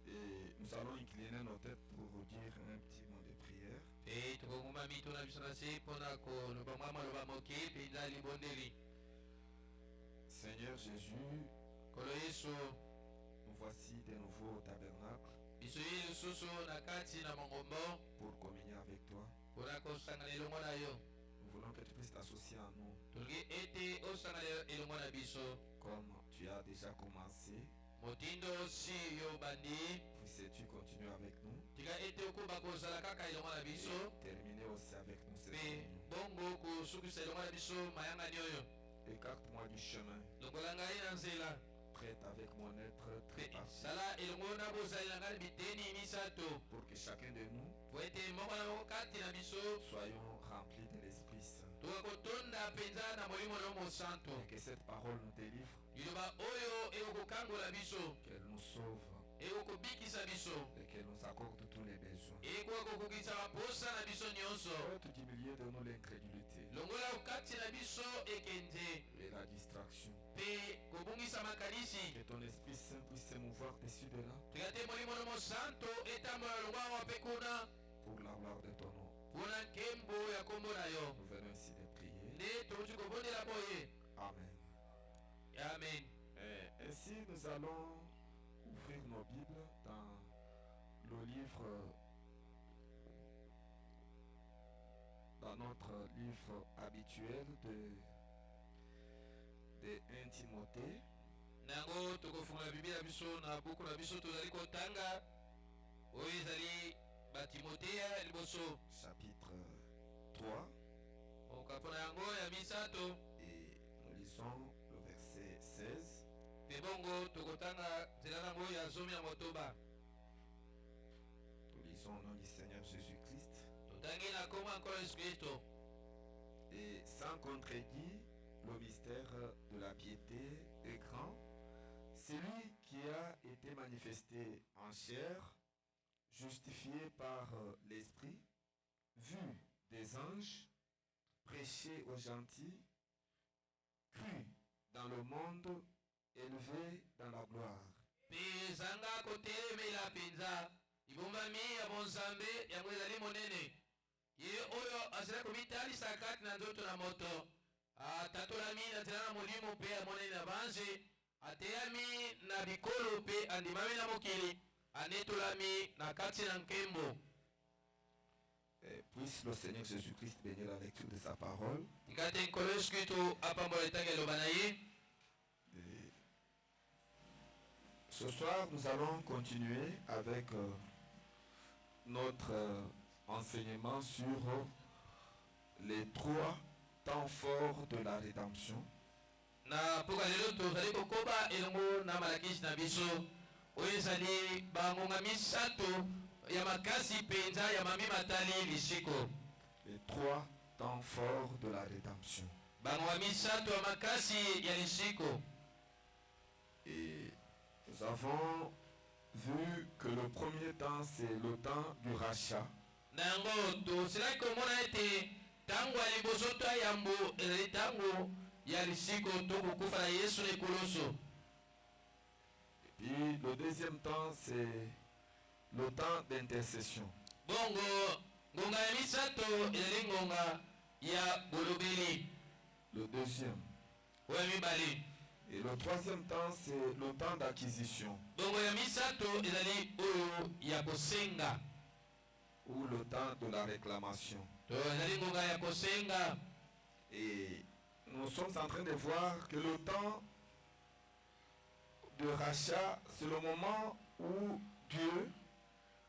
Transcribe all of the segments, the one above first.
Et nous allons incliner nos têtes pour dire un petit mot de prière. Seigneur Jésus, nous voici de nouveau au tabernacle pour communier avec toi. Nous voulons que tu puisses t'associer à nous comme tu as déjà commencé. Puisses-tu continuer avec nous et terminer aussi avec nous cette réunion. Écarte-moi du chemin. Prête avec mon être très parfait pour que chacun de nous soyons remplis de l'Esprit Saint et que cette parole nous délivre, qu'elle nous sauve et qu'elle nous accorde tous les besoins. Ôte du milieu de nous l'incrédulité et la distraction. Que ton Esprit Saint puisse se mouvoir dessus de là pour la gloire de ton nom. Nous venons ici de prier. Amen. Amen. Ainsi nous allons ouvrir nos Bibles dans le livre, dans notre livre habituel de 1 Timothée. Nango tokofunga Biblia biso na buku na biso tozali kotanga oyo ezali ba Timothea liboso chapitre 3 okapona yango ya misato et nous lisons le verset 16. Tebongo tokotanga nzela nango ya zomi ya motoba. Nous lisons au nom du Seigneur Jésus-Christ. Totangi na kombo encore Jésus-Christ. Et sans contredit, le mystère de la piété est grand. C'est lui qui a été manifesté en chair, justifié par l'Esprit, vu des anges, prêché aux gentils, cru dans le monde, élevé dans la gloire. Pezanga kotelemela penza ibombami ya bonzambe yango ezali monene ye oyo azali komitalisa kati na nzoto na moto atatolami na nzela na molimo mpe amonani na banze ateyami na bikolo mpe andimami na mokili anetolami na kati na nkembo. Puisse le Seigneur Jésus-Christ bénir la lecture de sa parole. Tikate nkolo Yesu Kristo apambola etangi eloba na ye. Ce soir, nous allons continuer avec notre enseignement sur les 3 temps forts de la rédemption. Na poka lelo tozali kokoba elongo na malakisi na biso oyo ezali bangonga misato ya makasi penza ya mami matali lisiko. Les 3 temps forts de la rédemption. Bangonga misato ya makasi ya lisiko. Et nous avons vu que le premier temps, c'est le temps du rachat. Nango tozali komona ete tango ya liboso to yambo ezali tango ya lisiko to kokufa na Yesu na ekoloso. Et puis le deuxième temps, c'est le temps d'intercession. Bongo ngonga ya misato ezali ngonga ya bolobeli. Le deuxième. Oya mibali. Et le troisième temps, c'est le temps d'acquisition. Bongo ya misato ezali oyo ya kosenga. Ou le temps de la réclamation. To ezali ngonga ya kosenga. Et nous sommes en train de voir que le temps de rachat, c'est le moment où Dieu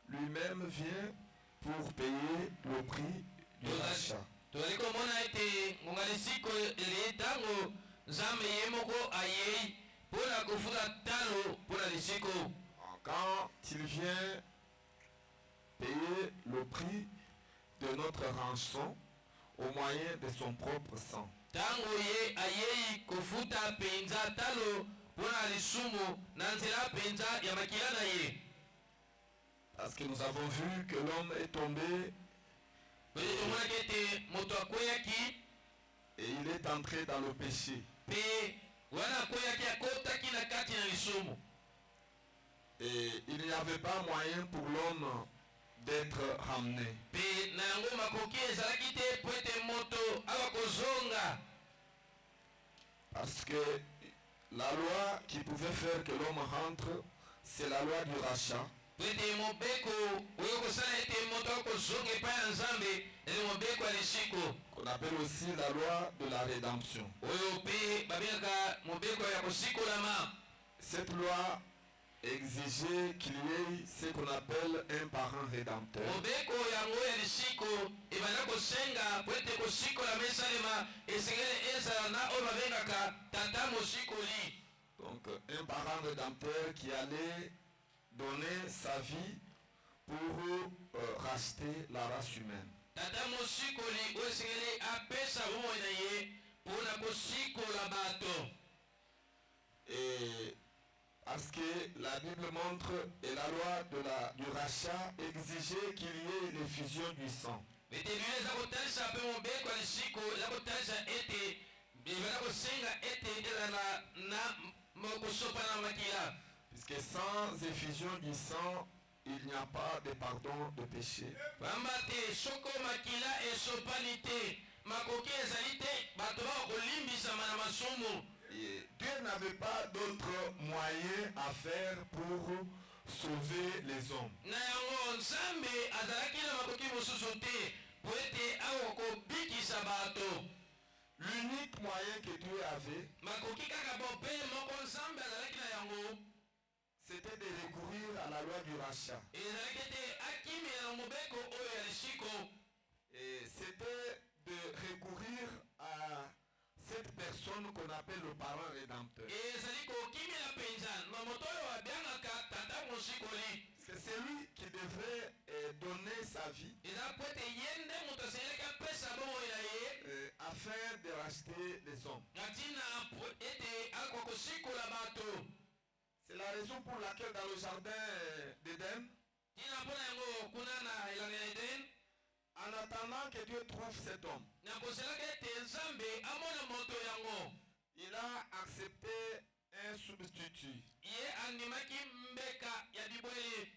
lui-même vient pour payer le prix du rachat. Tozali komona ete ngonga lisiko ezali tango Nzambe ye moko ayei pona kofuta talo pona lisiko. Quand il vient payer le prix de notre rançon au moyen de son propre sang. Tango ye ayei kofuta penza talo pona lisumu na nzela penza ya makila na ye. Parce que nous avons vu que l'homme est tombé et il est entré dans le péché. wana koyaki akotaki na kati na lisumu. Et il n'y avait pas moyen pour l'homme d'être ramené. Pe na yango makoki ezalaki te po ete moto awa kozonga. Parce que la loi qui pouvait faire que l'homme rentre, c'est la loi du rachat. Po ete mobeko oyo kosala ete moto akozonga epai ya Nzambe ezi mobeko ya lisiko. Qu'on appelle aussi la loi de la rédemption. Oyo pe babengaka mobeko ya kosikolama. Cette loi exigeait qu'il y ait ce qu'on appelle un parent rédempteur. Mobeko yango ya lisiko ebanda kosenga po ete kosikolama esalema esengeli ezala na oyo babengaka tata mosikoli. Donc un parent rédempteur qui allait donner sa vie pour racheter la race humaine. Tata mosikoli oyo esengeli apesa bomoi na ye mpona kosikola bato. Et parce que la Bible montre et la loi du rachat exigeait qu'il y ait l'effusion du sang. Ete Biblia eza kotalisa mpe mobeko ya lisiko eza kotalisa ete ebanda kosenga ete ezala na kosopana makila. Puisque sans effusion du sang, il n'y a pas de pardon de péché. Pamba te soko makila esopani te makoki ezali te bato bakolimbisama na masumu. Et Dieu n'avait pas d'autre moyen à faire pour sauver les hommes. Na yango Nzambe azalaki na makoki mosusu te po ete akokobikisa bato. L'unique moyen que Dieu avait, makoki kaka bope moko Nzambe azalaki na yango, c'était de recourir à la loi du rachat. ezalaki ete akimela mobeko oyo ya lisiko. Et c'était de recourir à cette personne qu'on appelle le parent rédempteur. ezali kokimela mpenza na moto oyo abengaka tata mosikoli. C'est lui qui devrait donner sa vie eza po ete ye nde moto asengelaki apesa bomoi na ye afin de racheter les hommes. na ntina ete akoka kosikola bato. C'est la raison pour laquelle dans le jardin d'Éden, ntina mpona yango kuna na elanga ya Eden, en attendant que Dieu trouve cet homme, na kozelaka ete Nzambe amona moto yango, il a accepté un substitut. ye andimaki mbeka ya bibwele.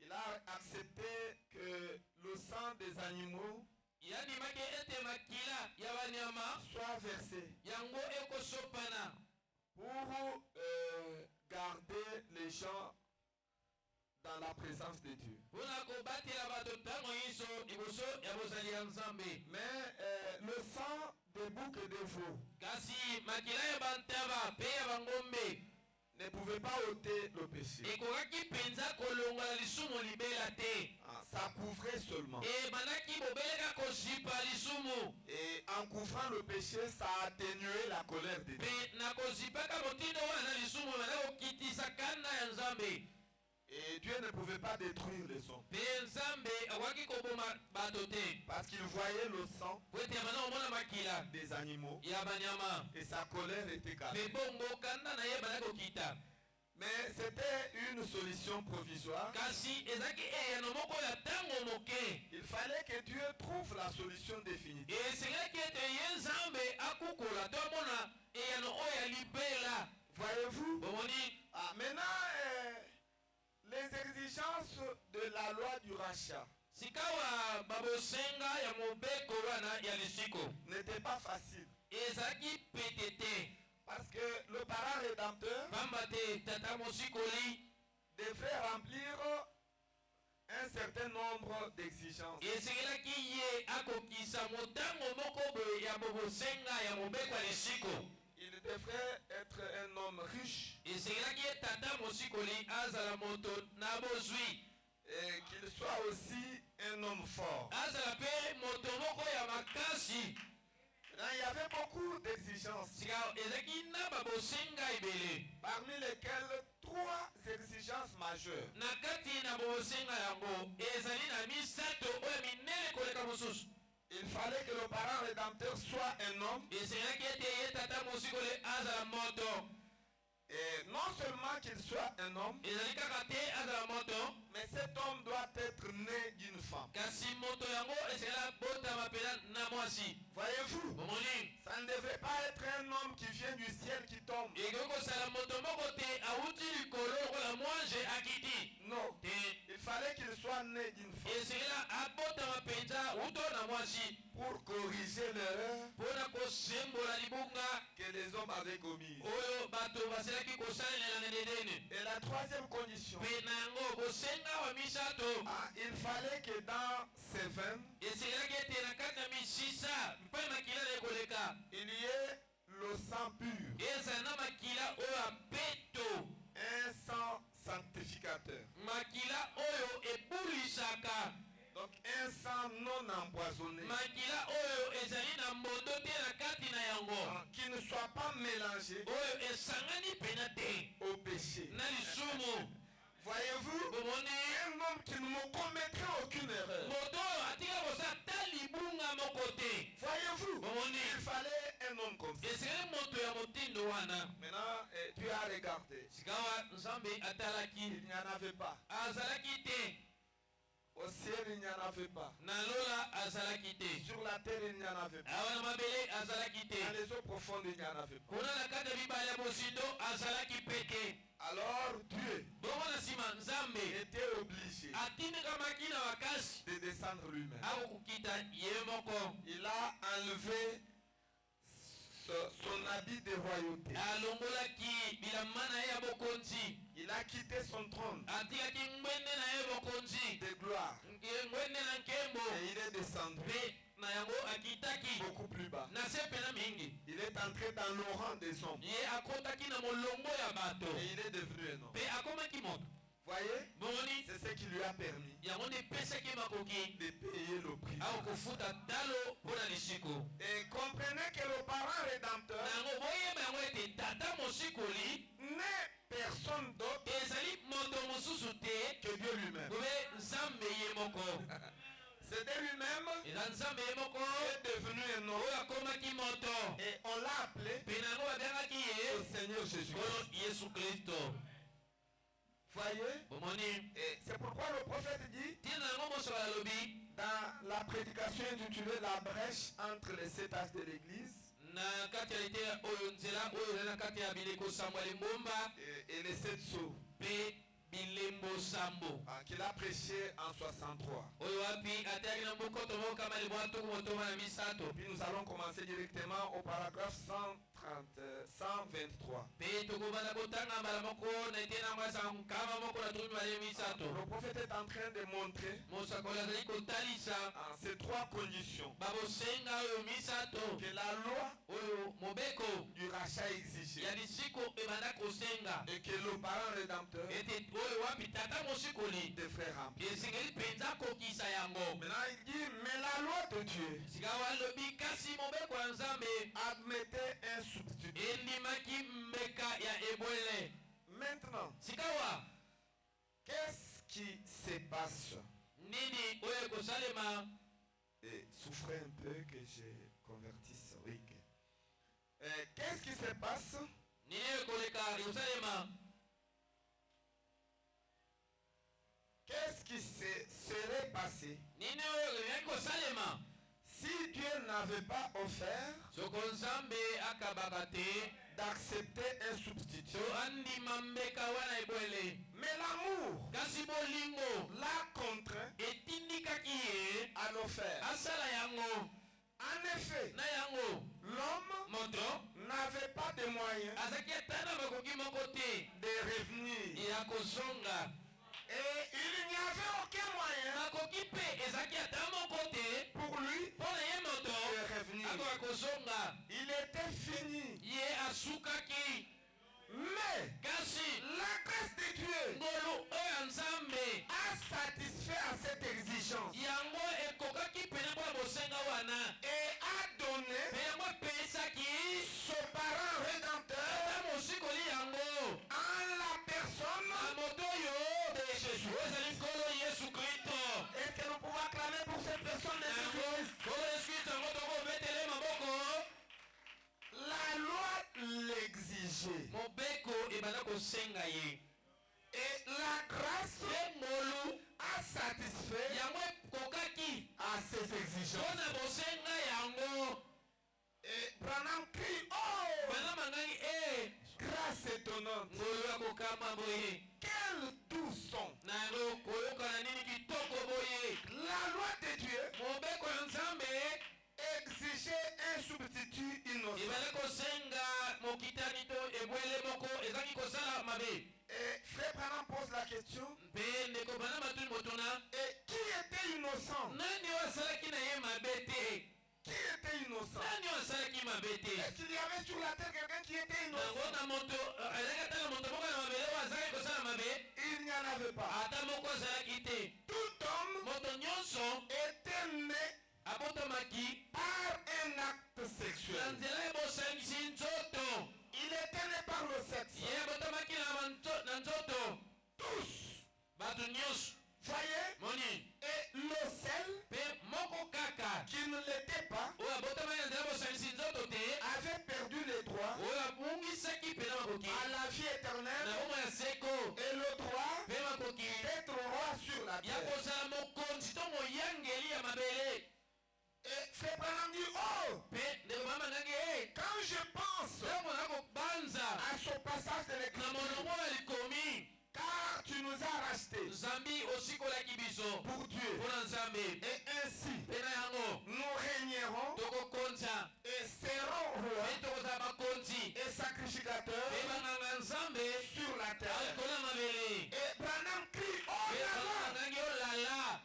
Il a accepté que le sang des animaux ye andimaki ete makila ya banyama soit versé yango ekosopana pour garder les gens dans la présence de Dieu. mpona kobatela bato ntango nyonso liboso ya bozali ya Nzambe. Mais le sang des boucs et des veaux kasi makila ya bantaba mpe ya bangombe ne pouvait pas ôter le péché. ekokaki mpenza kolongola lisumu libela te. Ça couvrait seulement. ebandaki bobeleka kozipa lisumu. Et en couvrant le péché, ça atténuait la colère de Dieu. mpe na kozipaka motindo wana lisumu ebanda kokitisa kanda ya Nzambe. Et Dieu ne pouvait pas détruire les hommes. mpe Nzambe akoki koboma bato te Parce qu'il voyait le sang po ete abanda komona makila des animaux ya banyama et sa colère était calmée. mpe bongo kanda na ye ebanda kokita. Mais c'était une solution provisoire. kasi ezalaki eyano moko ya ntango moke. Il fallait que Dieu trouve la solution définitive. esengaki ete ye Nzambe akukola to amona eyano oyo ya libela. Voyez-vous? bomoni Maintenant, les exigences de la loi du rachat sikawa babosenga ya mobeko wana ya lisiko n'étaient pas faciles. ezalaki pete te. Parce que le parent rédempteur pamba te tata mosikoli devrait remplir un certain nombre d'exigences. esengelaki ye akokisa motango moko boye ya bobosenga ya mobeko ya lisiko. Il devrait être un homme riche esengelaki ye tata mosikoli azala moto na bozwi. et qu'il soit aussi un homme fort. azala mpe moto moko ya makasi. Il y avait beaucoup d'exigences, sika ezalaki na babosenga ebele. parmi lesquelles 3 exigences majeures. na kati na bobosenga yango ezali na misato oyo minene koleka mosusu. Il fallait que le parent rédempteur soit un homme. esengelaki ete ye tata mosikoli azala moto. Et non seulement qu'il soit un homme, ezali kaka te azala moto, mais cet homme doit être né d'une femme. kasi moto yango esengela botama pela na mwasi. Voyez-vous, Bomoni ça ne devrait pas être un homme qui vient du ciel qui tombe. ekoki kosala moto moko te awuti likolo lokola mwange akiti Non, te. il fallait qu'il soit né d'une femme esengela abotama mpenza wuto na mwasi pour corriger l'erreur mpona kosembola libunga que les hommes avaient commise. oyo bato baselaki kosalela na dedene. Et la troisième condition, mpe na yango bosenga wa misato il fallait que dans ses veines, esengelaki ete na kati na misisa mpe makila na ekoleka il y ait le sang pur, ezala na makila oyo apeto, un sang sanctificateur. makila oyo ebulisaka, Donc un sang non empoisonné, makila oyo ezali na mbondo te na kati na yango, qui ne soit pas mélangé oyo esangani pena te au péché. na lisumu. Voyez-vous, bomoni un homme qui ne commettrait aucune erreur. moto oyo atika kosala ta libunga moko te. Voyez-vous, bomoni il fallait un homme comme ça. esengeli moto ya motindo wana. Maintenant, tu as regardé. sikawa nzambe atalaki Il n'y en avait pas. azalaki te, Au ciel, il n'y en avait pas. na lola azalaki te, Sur la terre, il n'y en avait pas. awa na mabele azalaki te, Dans les eaux profondes, il n'y en avait pas. kuna na kati ya bibale ya bosindo azalaki pe te. Alors Dieu bongo na nsima nzambe était obligé atindikamaki na makasi de descendre lui-même. akokokita ye moko. Il a enlevé son habit de royauté. alongolaki bilamba na ye ya bokonzi, Il a quitté son trône atikaki ngwende na ye bokonzi, de gloire ngwende na nkembo, et il est descendu mpe na yango akitaki beaucoup plus bas. na se pena mingi. Il est entré dans le rang des hommes ye akotaki na molongo ya bato et il est devenu un homme. mpe akomaki moto. Voyez, bomoni c'est ce qui lui a permis yango nde epesaki makoki de payer le prix. akokofuta talo mpo na lisiko. Et comprenez que le parent rédempteur na yango boyeba yango ete tata mosikoli n'est personne d'autre ezali moto mosusu te que Dieu lui-même. kobe nzambe ye moko. C'est de lui-même eza nzambe ye moko qui est devenu un homme oyo akomaki moto, et on l'a appelé mpe na yango babengaki le ye Seigneur Jésus. nkolo yesu kristo. Voyez, bomoni et c'est pourquoi le prophète dit ntina na yango mosoka alobi dans la prédication intitulée La brèche entre les 7 âges de l'Église na kati ya liteya oyo nzela oyo ezali na kati ya bileko sambo ya lingomba et les 7 sceaux mpe bilembo sambo qu'il a prêché en 63. oyo wapi ateyaki na mokoto moko kama libo atuku motoma na misato. Puis nous allons commencer directement au paragraphe 123. mpe tokobanda kotanga mbala moko na ete nango asa nkama moko na tuku mibale misato. Le prophète est en train de montrer mosakoli azali kotalisa ces 3 conditions babosenga oyo misato que la loi oyo mobeko du rachat exigeait ya lisiko ebanda kosenga et que le parent rédempteur ete oyo wapi tata mosikoli devrait remplir. esengeli mpenza kokisa yango. Maintenant il dit, mais la loi de Dieu sika walobi kasi mobeko ya nzambe admettait un substitut. endimaki mbeka ya ebwele. Maintenant, sikawa qu'est-ce qui se passe? nini oyo ekosalema. Et souffrez un peu que je convertisse. Oui. Qu'est-ce qui se passe nini oyo ekoleka ekosalema. Qu'est-ce qui serait passé nini oyo emyaki kosalema si Dieu n'avait pas offert soko nzambe akabaka te d'accepter un substitut? so andima mbeka wana ebwele. Mais l'amour kasi bolingo l'a contraint etindikaki ye à le faire. asala yango. En effet, na yango l'homme moto n'avait pas de moyens azalaki ata na makoki moko te de revenir. ya kozonga. Et il n'y avait aucun moyen makoki mpe ezalaki ata moko te pour lui mpo na ye moto de revenir. akoka kozonga. Il était fini. ye asukaki. Mais kasi la grâce de Dieu ngolu oyo ya nzambe a satisfait à cette exigence yango ekokaki pene mpo ya bosenga wana et a donné mpe yango epesaki ce parent rédempteur ata mosikoli yango en la personne na moto oyo de Jésus. oyo ezali nkolo yesu kristo. Est-ce que nous pouvons acclamer pour cette personne de yango Jésus? nkolo yesu kristo yango tokobetele maboko. La loi l'exigeait mobeko ebanda kosenga ye et la grâce ye ngolu a satisfait yango boye Quel doux son. na yango koyoka na nini kitoko boye. La loi de Dieu Mobeko ya Nzambe exigeait un substitut innocent. ebale kosenga mokitani to ebwele moko ezangi kosala mabe. Et Frère Branham pose la question. Mpe ndeko bana matuni motuna Et qui était innocent? nani oyo asalaki na ye mabe te? Qui était innocent? Nani oyo asalaki mabe te? Est-ce qu'il y avait sur la terre quelqu'un qui était innocent? nango na moto ezalaki ata na moto moko na mabele oyo azalaki kosala mabe Il n'y en avait pas. ata moko azalaki te. Tout homme moto nyonso était né abotamaki par un acte na sexuel. nzela ebosangisi nzoto. Il était né par le sexe. ye abotamaki na nzoto. Tous. bato nyonso Voyez? moni Et le seul mpe moko kaka qui ne l'était pas oyo abotamaki na nzela ebosangisi nzoto te avait perdu les droits oyo abungisaki mpena makoki à la vie na éternelle bomoi ya seko et le droit mpe makoki d'être roi sur la ya terre. kozala mokonzi to moyangeli ya mabele. Et Frère Branham dit, oh, mpe ndeko mama ngange quand je pense ntango na kobanza à ce passage de na l'écriture, monongo ya likomi car tu nous as rachetés nzambi osikolaki biso pour Dieu. mpo na nzambe. Et ainsi, mpe na yango nous régnerons tokokonza et serons mpe rois tokozala bakonzi et sacrificateurs mpe banganga nzambe sur la terre. alikolo ya mabele. Et Branham crie, oh mpe là là, bangangi olala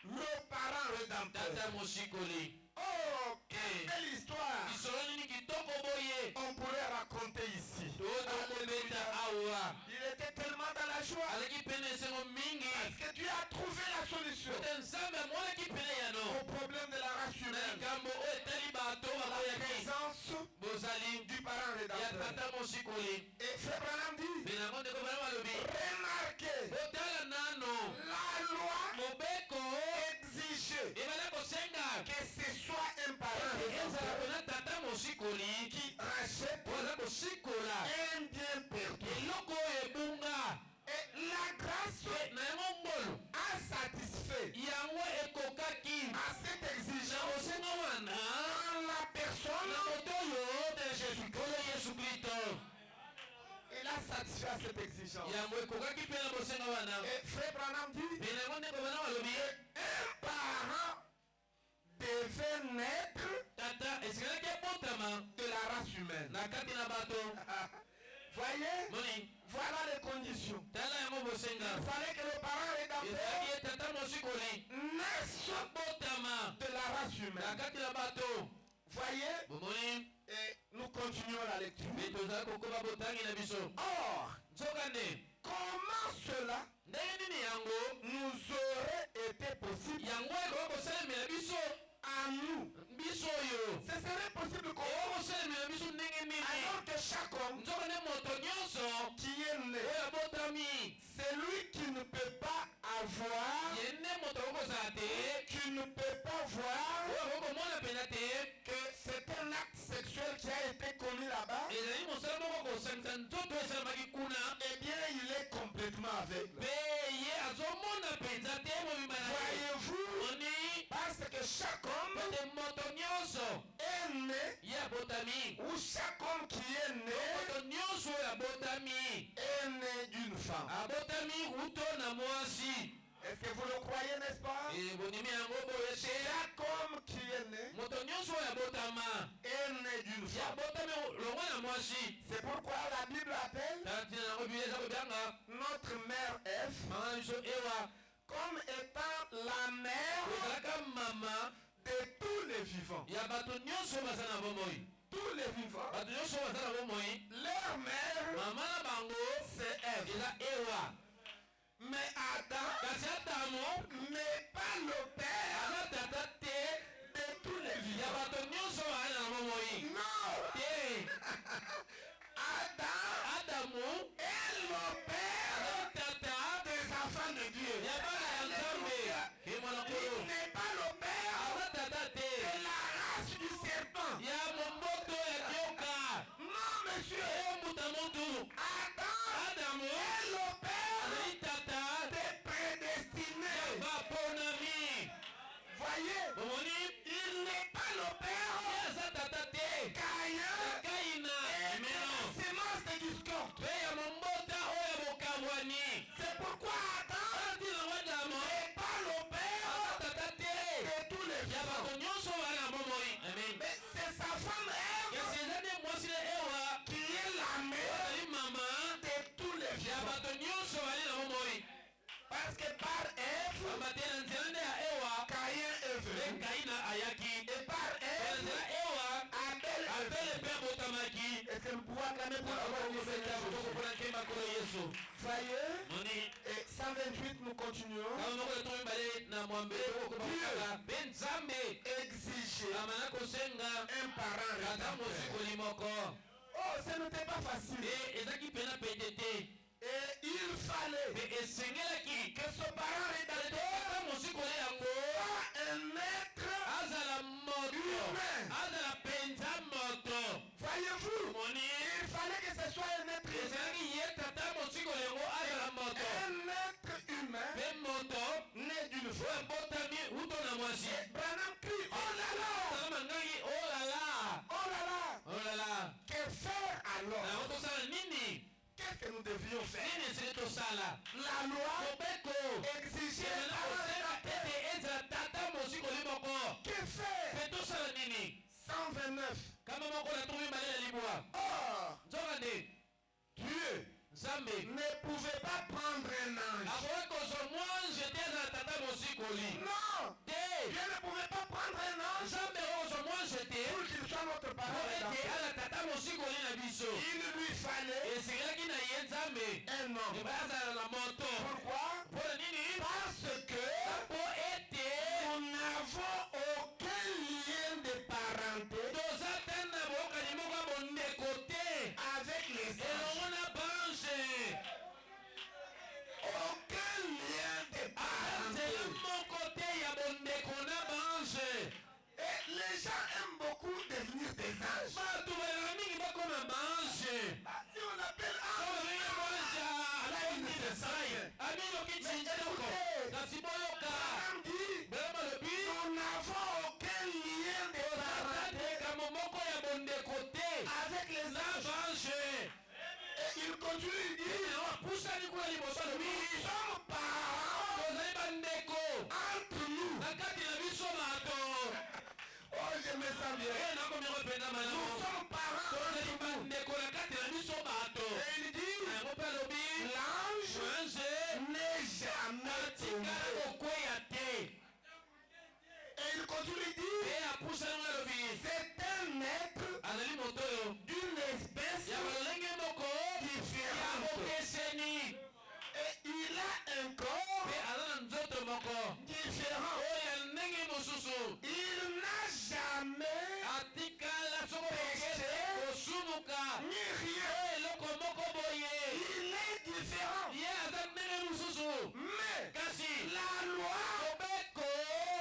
le parent rédempteur. tata mosikoli. Oh, quelle belle histoire lisolo nini kitoko boye on pourrait raconter ici. totokobeta Alléluia. awa. Il était tellement dans la joie aleki pene esengo mingi parce que Dieu a trouvé la solution ete nzambe amonaki pene yano au problème de la race na humaine. likambo oyo etali bato La bakoyaki présence bozali du parent ya rédempteur. tata mosikoli. Et Frère Branham dit, mpe nango ndeko bana balobi remarquez, otala nano la loi mobeko exigeait ebala kosenga que ce soit un parent ezala rédempteur pena tata mosikoli qui rachète oyo aza kosikola un bien perdu. eloko oyo ebunga. Et la grâce mpe na yango mbolo a satisfait yango ekokaki à cette na exigence bosenga wana en la personne na moto oyo de Jésus-Christ. oyo yesu kristo. Il a satisfait à cette exigence. yango ekokaki mpe na bosenga wana. Et Frère Branham dit, mpe na yango ndeko bana balobi un parent devait naître tata esikalaki ebotama de la race humaine. na kati na bato. Voyez, moni voilà les conditions. tala yango bosenga Il fallait que le parent ezalaki rédempteur ye tata mosikoli naisse abotama de la race na humaine. kati na bato. Voyez, bomoni et nous continuons la lecture. mpe tozali kokoba botangi na biso. Or, nzokande comment cela ndenge nini yango nous aurait été possible yango ekoki kosalemela biso à nous? biso oyo Ce serait possible qu'on, ekoki kosalemela biso ndenge nini alors que chaque homme nzokande moto nyonso qui est né, oyo abotami celui qui ne peut pas avoir, ye nde moto akoki kozala te qui ne peut pas voir oyo akoki komona mpenza te que c'est un acte sexuel qui a été commis là-bas, ezali mosala moko kosangisa nzoto esalamaki kuna eh bien il est complètement aveugle. mpe ye azomona mpenza te mobimba na ye. Voyez-vous, oni parce que chaque homme ete moto nyonso est né, ye abotami ou chaque homme qui est né moto nyonso oyo abotami est né d'une femme. abotami uto na mwasi. Est-ce que vous le croyez, n'est-ce pas? ebonimi yango boye te Chaque homme qui est né moto nyonso oyo abotama est né d'une ye femme. abotami longwa na mwasi. C'est pourquoi la Bible appelle tatina yango biblia eza kobyanga notre mère Ève mama na biso ewa comme étant la mère ezalaka mama de tous les vivants. ya bato nyonso oyo baza na bomoi. Tous les vivants, bato nyonso oyo baza na bomoi leur mère, mama na bango c'est Ève. eza ewa. Mais Adam kasi adamu n'est pas le père aza tata te de tous les ya vivants. bato nyonso oyo bazali na bomoi Non, te. Adam adamu est le père aza tata des enfants de Dieu. ya bana ya nzambe emwana Il kolo n'est pas le père aza tata te de la race du serpent. ya momboto ya kioka Non, monsieur. embuta motu. Adam adamu est le père azali tata des prédestinés. ya baponami. Voyez, omoni il n'est pas le père ye aza tata te Caïn ya kaina et de emeno la sémence de discorde. mpe ya mombota oyo ya C'est pourquoi Adam n'est pas le père de tous les vivants. Mais c'est sa femme Ève qui est la mère de tous les vivants. Parce que par Ève, Caïn est venu. Et par Ève, Abel est venu. Et c'est le pouvoir clamé pour avoir le Seigneur Jésus. Voyez, et 128 nous continuons. Dieu exigeait un parent rédempteur. Oh, ce n'était pas facile. Et il fallait que ce parent rédempteur soit un être humain. Voyez-vous, il fallait que ce soit un être humain. Un être humain né d'une femme. Et Branham crie, oh là là, oh là là, que faire alors? Qu'est-ce que nous devions faire? La loi exigeait un parent rédempteur. Que faire? 129. Or, Dieu ne pouvait pas prendre un ange. Non, Dieu ne pouvait pas prendre un ange pour qu'il soit notre parent rédempteur. Il lui fallait un homme. Pourquoi? Parce que nous n'avons aucun lien de parenté avec les anges. Aucun lien de parenté. Et les gens aiment beaucoup devenir des anges. Si on appelle ange, là il ne se sait. Abraham dit, nous n'avons aucun lien de parenté avec les anges. Et il continue, il dit, nous sommes parents entre nous. Oh, je me sens bien. Nous sommes parents entre nous. Et il dit, l'ange n'est jamais tombé. Et il continue, il dit, c'est un être d'une espèce différente. Et il a un corps différent. Il n'a jamais péché ni rien. Il est différent. Mais la loi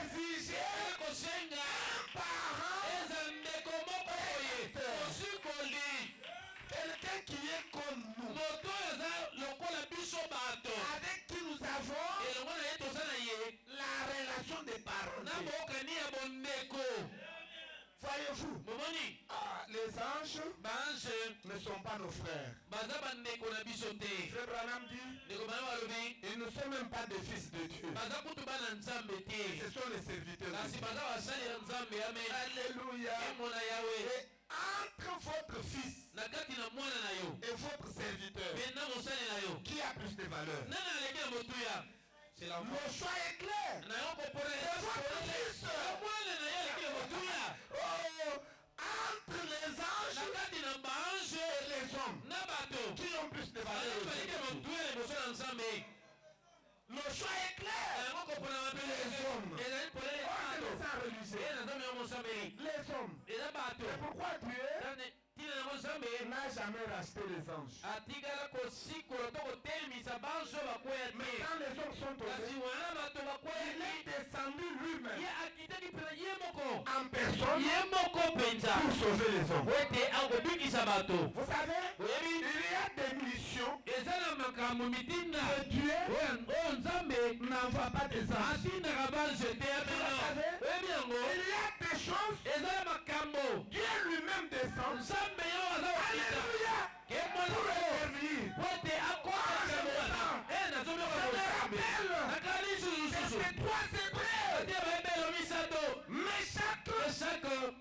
exigeait un parent, quelqu'un qui est comme nous, avec qui nous avons la relation des parents. Voyez-vous, les anges ne sont pas nos frères. Frère Branham dit, ils ne sont même pas des fils de Dieu. Ce sont les serviteurs de Dieu. Alléluia. Et entre votre fils et votre serviteur, qui a plus de valeur? Le choix est clair. C'est votre fils. Oh, entre les anges et les hommes, qui ont plus de valeur? Le choix est clair. Les hommes. Oh, c'est le sang religieux. Les hommes. C'est pourquoi Dieu n'a jamais racheté les anges. Mais quand les hommes sont tombés, il est descendu lui-même en personne pour sauver les hommes. Vous savez, il y a des missions que Dieu n'envoie pas des anges. Vous savez, il y a des choses Dieu lui-même descend. Alléluia. Pour intervenir. Et rappelle que ces trois Hébreux, Meshach,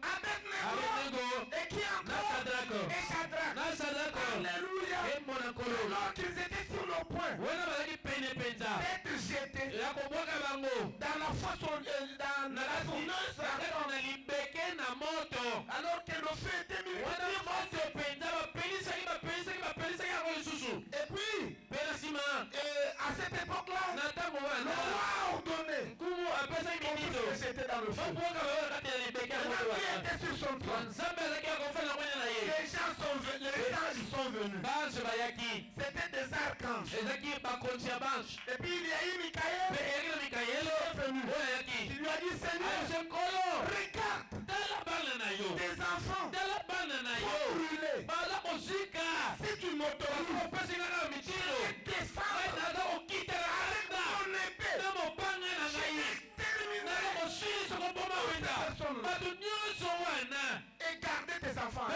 Abednego, et qui encore? Et Shadrach. Alléluia. Alors qu'ils étaient sur le point d'être jetés dans la fourneuse, alors que le feu était mis. Et puis, à cette époque-là, le roi a ordonné qu'on puisse jeter dans le feu. Maintenant, qui était sur son trône? Les gens sont venus. C'était des archanges. Et puis il y a eu Michael qui est venu. Il lui a dit, Seigneur, regarde, tes enfants sont brûlés. Si tu m'autorises, descendre mon épée, et garder tes enfants.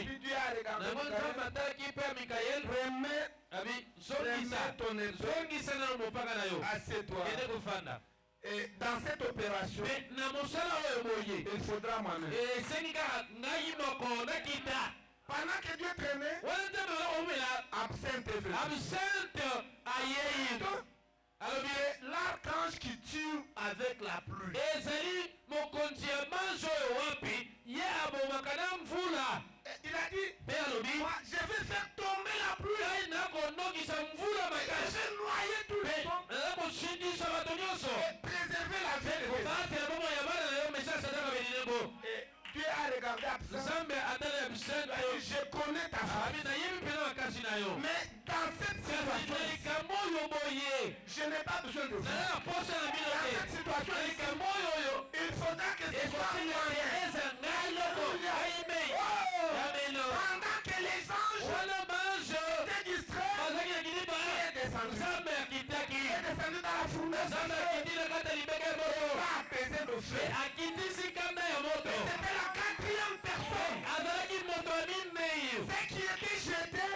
Puis Dieu a regardé remets ton épée. Assieds-toi. Et dans cette opération, il faudra moi-même. Pendant que Dieu traînait, absinthe est venu. L'archange qui tue avec la pluie. Il a dit, moi, je vais faire tomber la pluie. Et je vais noyer tous les hommes. Et préserver la vie. Et Dieu a regardé absinthe. Je connais ta face. Mais dans cette situation, je n'ai pas besoin de vous. Dans cette situation, il faudra que ce soit moyen. Pendant que les anges étaient distraits, il est descendu dans la fournaise. Il va apaiser le feu. C'était la quatrième personne. Ceux qui étaient jetés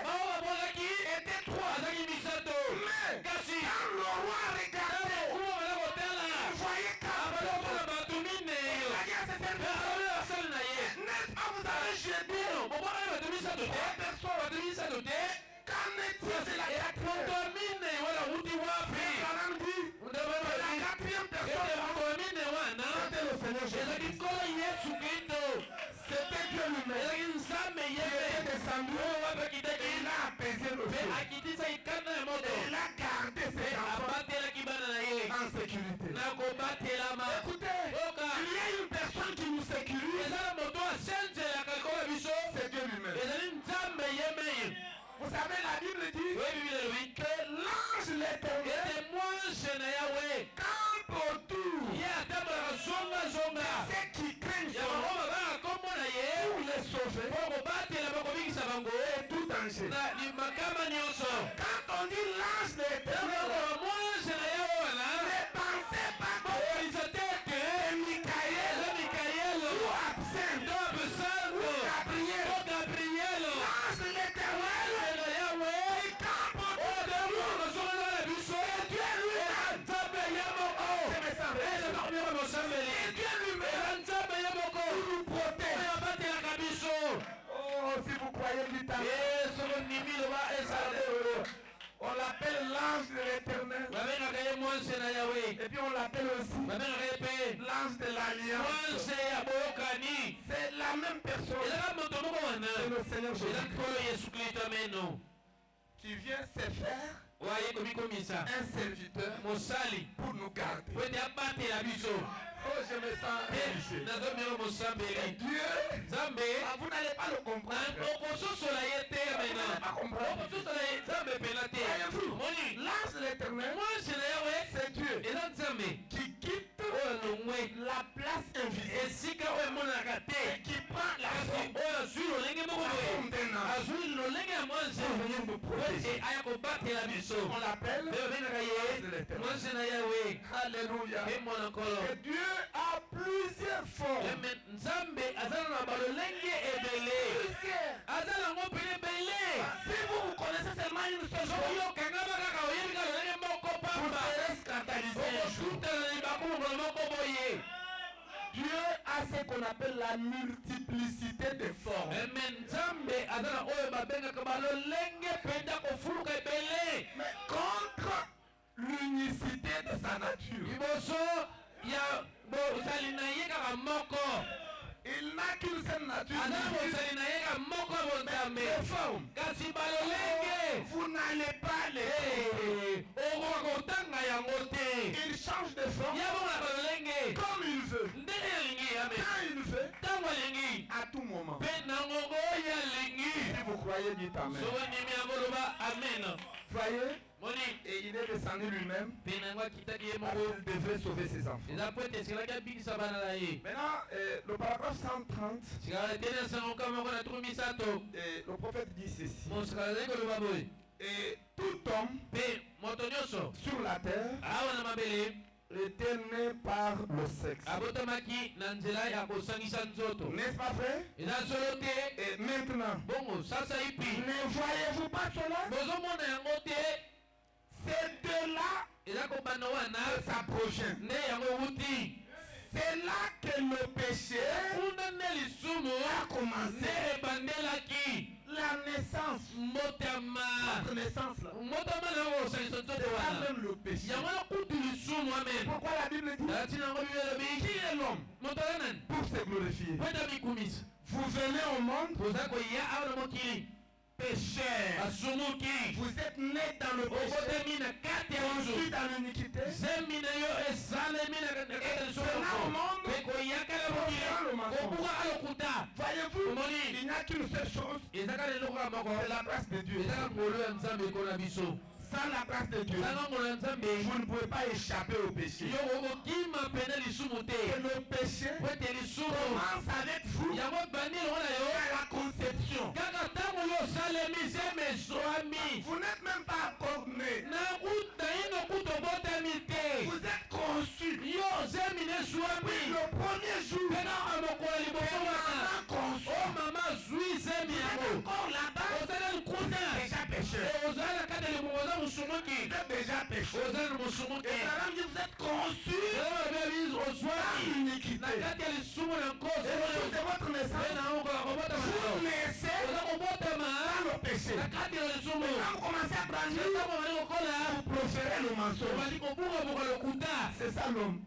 étaient trois. Mais quand le roi regardait, il voyait quatre personnes. Il a dit à cette personne, n'est-ce pas vous avez jeté trois personnes? Qu'en est-il de la quatrième? La quatrième personne, c'était le Seigneur Jésus. C'était Dieu lui-même. Il est descendu. Il a apaisé le feu. Il a gardé ses enfants en sécurité. Écoutez, il y a une personne qui nous sécurise. C'est Dieu lui-même. Vous savez, la Bible dit que l'ange l'Éternel campe autour de ceux qui craignent son nom pour les sauver et tout danger. Quand on dit l'ange l'Éternel, ne pensez pas que c'est Michael ou Absinthe ou Gabriel. L'ange l'Éternel, il campe autour de nous. Et Dieu lui-même. Et Dieu lui-même, il nous protège. Oh, si vous croyez l'Italie, on l'appelle l'ange de l'Éternel. Et puis on l'appelle aussi l'ange de l'Alliance. C'est la même personne. C'est le Seigneur Jésus qui vient se faire un serviteur pour nous garder. Oh, je me sens riche. Et Dieu, vous n'allez pas le comprendre. Vous n'allez pas comprendre. Voyez-vous, l'ange de l'Éternel, c'est Dieu qui quitte la place invisible et qui prend la forme d'un ange pour venir nous protéger. On l'appelle l'ange de l'Éternel. Alléluia. Et Dieu a plusieurs formes. Si vous connaissez seulement une seule forme, instrumentaliser un jour. Dieu a ce qu'on appelle la multiplicité de formes. Mais contre l'unicité de sa nature. Il n'a qu'une seule nature. Mais les formes, vous n'allez pas les il change de forme comme il veut, quand il veut, à tout moment. Si vous croyez, dites Amen. Voyez, et il est descendu lui-même. Il devrait sauver ses enfants. Maintenant, le paragraphe 130, le prophète dit ceci. Et tout homme sur la terre était né par le sexe. N'est-ce pas vrai? Et maintenant, ne voyez-vous pas cela? C'est de là que ça provient. C'est là que le péché a commencé. La naissance. Notre naissance là. C'est pas même le péché. Pourquoi la Bible dit qui est l'homme pour se glorifier? Vous venez au monde pécheur. Vous êtes né dans le péché, conçu dans l'iniquité. Cela au monde le mensonge. Voyez-vous, il n'y a qu'une seule chose, c'est la grâce de Dieu. Sans la grâce de Dieu, vous ne pouvez pas échapper au péché. Et le péché commence avec vous à la conception. Vous n'êtes même pas encore né. Vous êtes conçu. Puis le premier jour, maman conçu. Vous êtes encore là-bas. Vous êtes déjà pécheur. Vous êtes déjà pécheur. Et madame dit, vous êtes conçu par l'iniquité. Et le jour de votre naissance, vous naissez dans le péché. Et quand vous commencez à grandir, vous proférez le mensonge. C'est ça l'homme.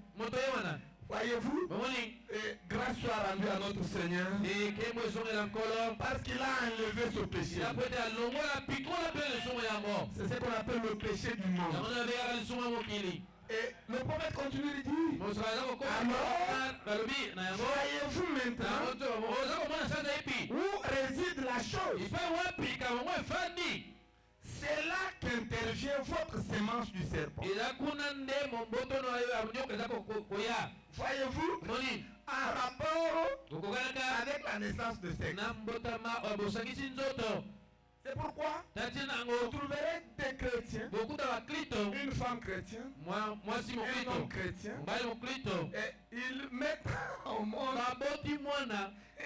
Voyez-vous, grâce soit rendue à notre Seigneur parce qu'il a enlevé ce péché. C'est ce qu'on appelle le péché du monde. Et le prophète continue de dire, alors, voyez-vous maintenant où réside la chose. C'est là qu'intervient votre sémence du serpent. Voyez-vous, en rapport avec la naissance de sexe. C'est pourquoi vous trouverez des chrétiens, une femme chrétienne, un homme chrétien, et ils mettent au monde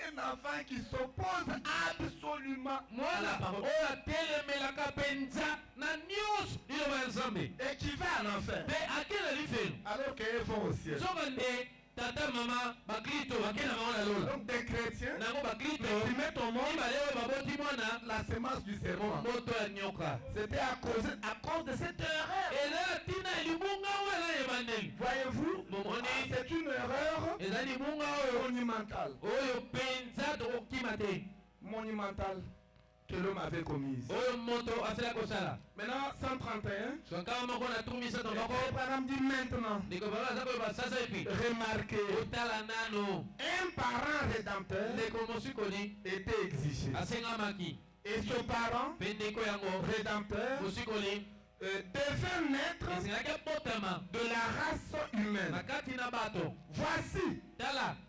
un enfant qui s'oppose absolument à la parole et qui va en enfer alors qu'elles vont au ciel. Tata, maman, donc des chrétiens qui mettent au monde la sémence du serpent. C'était à cause de cette erreur. Voyez-vous, c'est une erreur monumentale. Monumentale que l'homme avait commise. Maintenant, 131. Abraham dit maintenant. Remarquez. Un parent rédempteur était exigé. Et ce parent rédempteur devait naître de la race humaine. Voici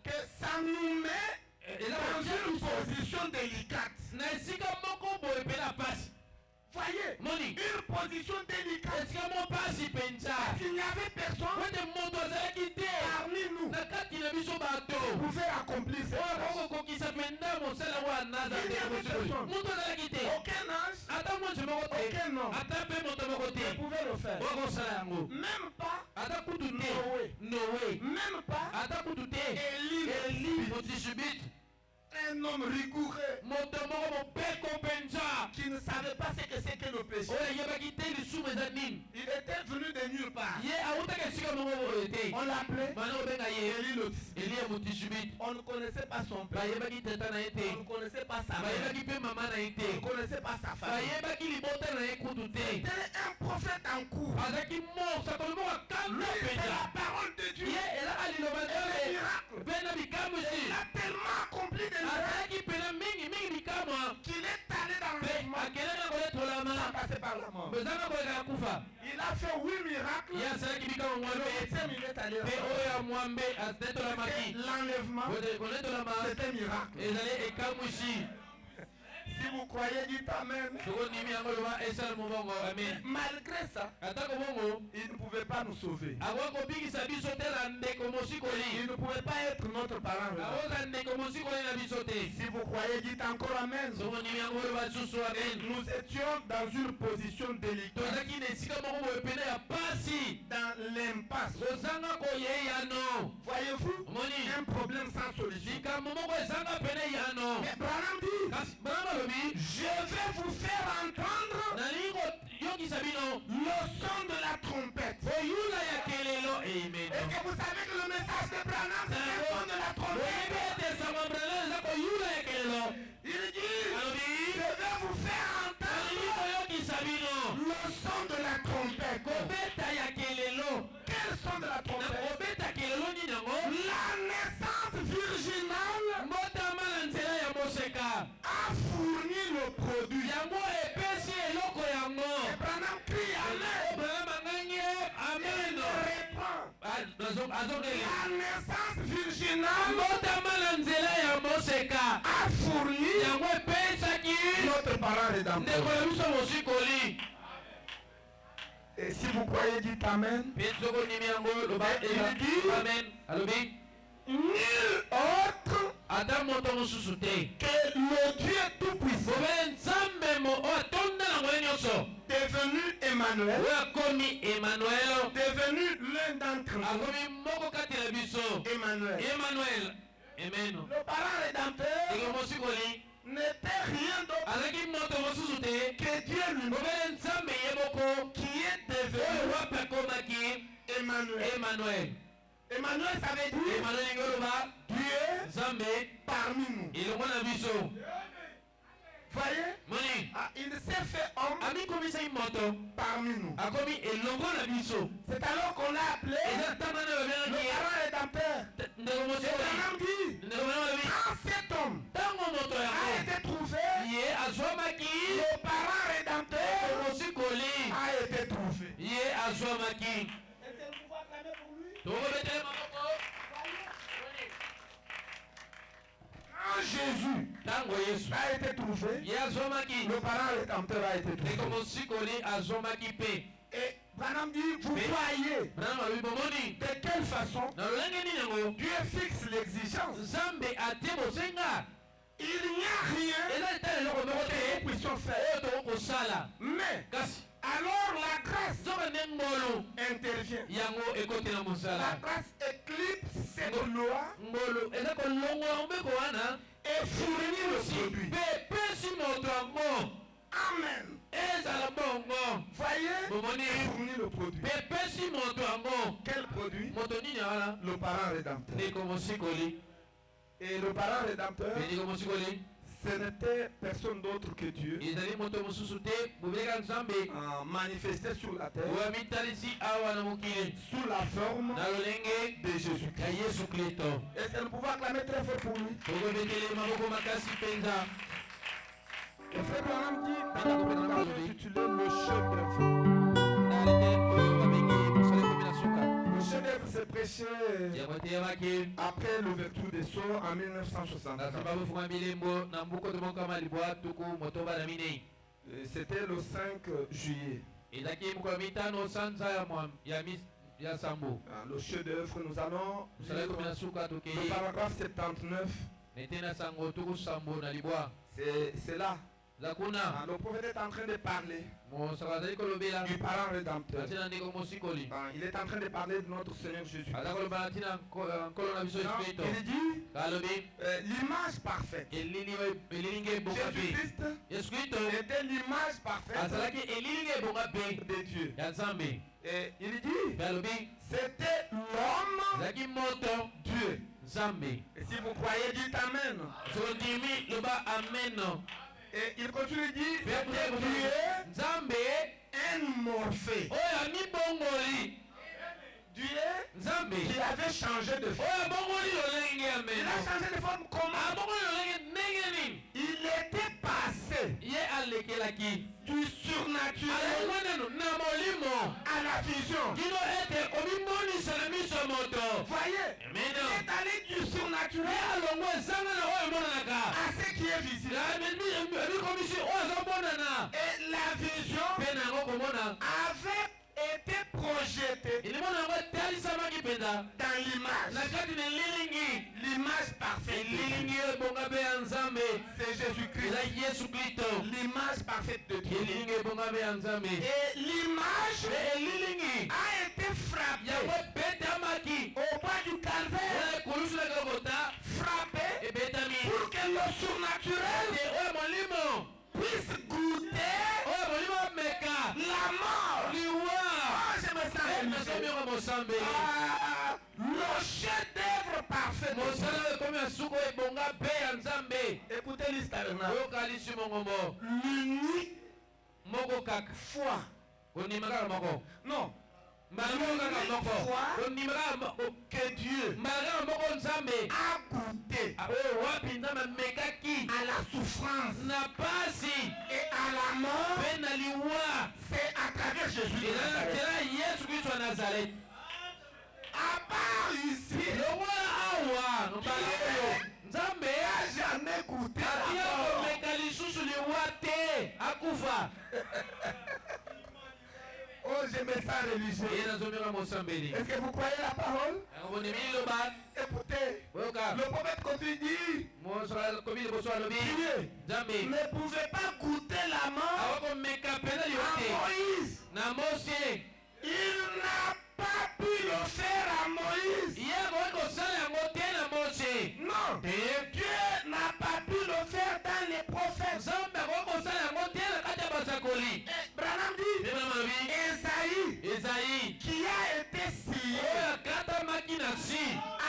que ça nous met dans une position délicate. Voyez, une position délicate. Il n'y avait personne parmi nous qui pouvait accomplir cette tâche. Il n'y avait personne. Aucun âge, aucun homme qui pouvait le faire. Même pas ata kutu te Noé. Noé Même pas ata kutu te Élie. Eli motisubite Un homme rigoureux moto moko mopeko mpenza qui ne savait pas ce que c'est que le péché. oyo ayebaki te lisumu eza nini Il était venu de nulle part. ye awutaki esika moko boye te On l'appelait bana kobenga ye Élie le disciple. Eli ya motisubite On ne connaissait pas son père. bayebaki tata na ye On te ne connaissait pas sa mère. bayebaki mpe mama na ye On te ne connaissait pas sa famille. bayebaki libota na ye kutu te C'était un prophète en cours. azalaki mosakoli moko akanga Lui, c'est mpenza la parole de Dieu. ye elaka liloba Et les nzambe miracles. mpe na bikamwisi Il a tellement accompli des miracles azalaki mpena mingi bikamwa qu'il est allé dans mpe le monde akelaka sans koletolama passer par la mort. mbezanga koleka ya kufa Il a fait 8 miracles. ye asalaki bikamwa Le mwambe 8e, il est allé mpe oyo ya mwambe atetolomaki l'enlèvement, koletolama c'est un miracle. ezali ekamwisi Si vous croyez, dites Amen. tokondimi yango loba esala mobongo amen Malgré ça, atako bongo il ne pouvait pas nous sauver. akoki kobikisa biso te na ndeko mosikoli Il ne pouvait pas être notre parent. akoza ndeko mosikoli na biso te Si vous croyez, dites encore Amen. tokondimi yango loba lisusu amen Nous étions dans une position délicate, tozalaki na esika moko boye pene ya pasi dans l'impasse. kozanga koyeyano Voyez-vous, omoni un problème sans solution. likambo moko ezanga pene yano Mais Branham dit, kasi bana balobi je vais vous faire entendre nalingi koyokisa bino le son de la trompette. boyula ya kelelo amen Est-ce que vous savez que le message de Branham, c'est le son de la oyebi trompette? ete esanga brele eza koyula ya kelelo Il dit, alobi je vais vous faire nalingi entendre koyokisa bino le son de la trompette. kobeta ya kelelo Quel son de la na trompette? kobeta kelelo nini yango La naissance virginale mbotama na nzela ya moseka a fourni le produit. yango epesi eloko yango Et Branham crie Amen. obrama ngangi amen Il répond, azongeli la naissance virginale mbotama na nzela ya moseka a fourni yango epesaki notre parent ndeko rédempteur. ya biso mosikoli Et si vous croyez, dites Amen. mpe sokondimi yango loba Il dit, amen alobi nul autre ata moto mosusu te que le Dieu Tout-Puissant, bobe nzambe oyo atonda na ngole nyonso devenu Emmanuel, oyo akomi emmanuel devenu l'un d'entre nous. akomi moko kati na biso Emmanuel. emmanuel emeno Le parent rédempteur ndeko mosikoli n'était rien d'autre azalaki moto mosusu te que Dieu lui-même, bobe nzambe ye moko qui est oyo devenu wapi akomaki Emmanuel. emmanuel Emmanuel, ça veut dire emmanuel lingi oloba Dieu nzambe parmi nous. elongo na biso Voyez, moni il s'est fait homme amikomisaki moto parmi nous. akomi elongo na biso C'est alors qu'on l'a appelé eza ntama na le babengaki parent rédempteur. ndeko Et mosikoli Branham dit, ndeko mwana balobi quand cet homme ntango moto a yango été trouvé, ye azwamaki le parent rédempteur mosikoli a été trouvé. ye azwamaki Est-ce que vous pouvez acclamer pour lui? tokobetele maboko Quand Jésus ntango yesu a été trouvé, ye azwamaki le parent rédempteur a été ndeko trouvé. mosikoli azwamaki mpe Et Branham dit, vous Mais- voyez brana balobi bomoni de quelle façon na lolenge nini yango Dieu fixe l'exigence. nzambe atie bosenga Il n'y a rien eza etala eloko moko que nous te puissions faire. oyo tokokosala Mais kasi alors la grâce nzoka nde ngolu intervient. yango ekoti na La mosala grâce éclipse cette loi ngolu eza kolongola mbeko wana et fournit le produit. mpe epesi moto yango Amen. ezala bongo Voyez, bomoni fournit le produit. mpe epesi moto yango Quel produit? moto nini wana Le parent rédempteur. ndeko mosikoli Et le parent rédempteur, mpe ndeko mosikoli ce n'était personne d'autre que Dieu ezali moto mosusu te bobeleka nzambe manifesté sur la terre oyo amitalisi awa na mokili sous la forme na lolenge de Jésus-Christ. ya yesu kristo Est-ce que nous pouvons acclamer très fort pour lui? tokobetele maboko makasi mpenza Et frère Branham dit, Maintenant, dans nous intitulé le chef-d'œuvre. na lete oyo babengi mosala ekomi na suka Le chef-d'œuvre s'est prêché yango eteyamaki après l'ouverture des sceaux en 1960. kasi babofunga milembo na mbuko tomokama libwa tuku motoba na minei C'était le 5 juillet. ezalaki mokolo mitano sanza ya sambo Le chef-d'œuvre, nous allons mosala ekomi na lire suka le tokei paragraphe 79. nete na sango tuku sambo na libwa C'est là zakuna Le prophète est en train de parler mosakazali kolobela du parent rédempteur. atina ndeko mosikoli Il est en train de parler de notre Seigneur Jésus. aza koloba na tina nkolo na biso yesu kristo Il dit kalobi l'image parfaite. elilingi ebonga mpe Jésus-Christ yesu kristo était l'image parfaite azalaki elilingi ebonga mpe de Dieu. ya nzambe Et il dit mpe alobi c'était l'homme azalaki moto Dieu. nzambe Et si vous croyez, dites Amen. sokondimi loba amen Et il continue de dire mpe c'était Dieu nzambe un morphée. oyo amibongoli Dieu nzambe qui avait changé de forme. oyo abongoli lolenge ya Il meno a changé de forme comment? abongoli lolenge ndenge nini Il était passé ye alekelaki du surnaturel alongwa nano na molimo à la vision. kino ete omimonisa na miso ya moto Voyez, il meno est allé du ye surnaturel alongwa ezanga na oyo emonanaka à ce qui est visible. mikomisi oyo azomonana Et la vision mpe na yango komona avait été projetée elimona yango etalisamaki mpenza dans l'image. na kati na elilingi L'image parfaite. de Dieu. elilingi oyo ebonga mpe ya nzambe C'est Jésus-Christ. eza yesu kristo L'image parfaite de Dieu. elilingi ebonga mpe ya nzambe Et l'image mpe elilingi a été yango frappée ebetamaki au bois du calvaire. oyo ekolusulaki okota Frappée ebetami pour que le surnaturel te oyo molimo puisse goûter oyo molimo ameka la mort. liwa Oh, je me sens nasomi ému. yango mosambeli Le chef-d'œuvre parfait. de mosala Dieu. oyo ekomi ya suka oyo ebonga mpe ya nzambe Écoutez l'histoire. oyoka lisi mongombo L'unique moko kaka foi. kondima kaka moko Non. mbala moko kaka moko kondima kaka moko Que Dieu mbala kaka moko nzambe a goûté oyo wapi nzambe amekaki à la souffrance na pasi et à la mort, mpe na liwa c'est à travers Jésus. de eza na Nazareth. nzela yesu kristo ya nazareti À part ici, longola awa mbala oyo nzambe n'a jamais goûté la atia mort. komeka lisusu liwa te akufa Oh, je me sens religieux. ye nazomeka mosambeli Est-ce que vous croyez la parole? yango bondimi liloba Écoutez, oyoka le prophète continue dit mosola komi liboso alobi Dieu nzambe ne pouvait pas goûter la mort awa komeka mpenza liwa à te Moïse. na mose Il n'a pas pu le faire à Moïse. ye akoki kosala yango te na mose Non. Dieu n'a pas pu le faire dans les prophètes. nzambe akoki kosala yango te na kati ya basakoli Branham dit mpe malobi Esaïe ezayi qui a été scié oyo akatamaki na si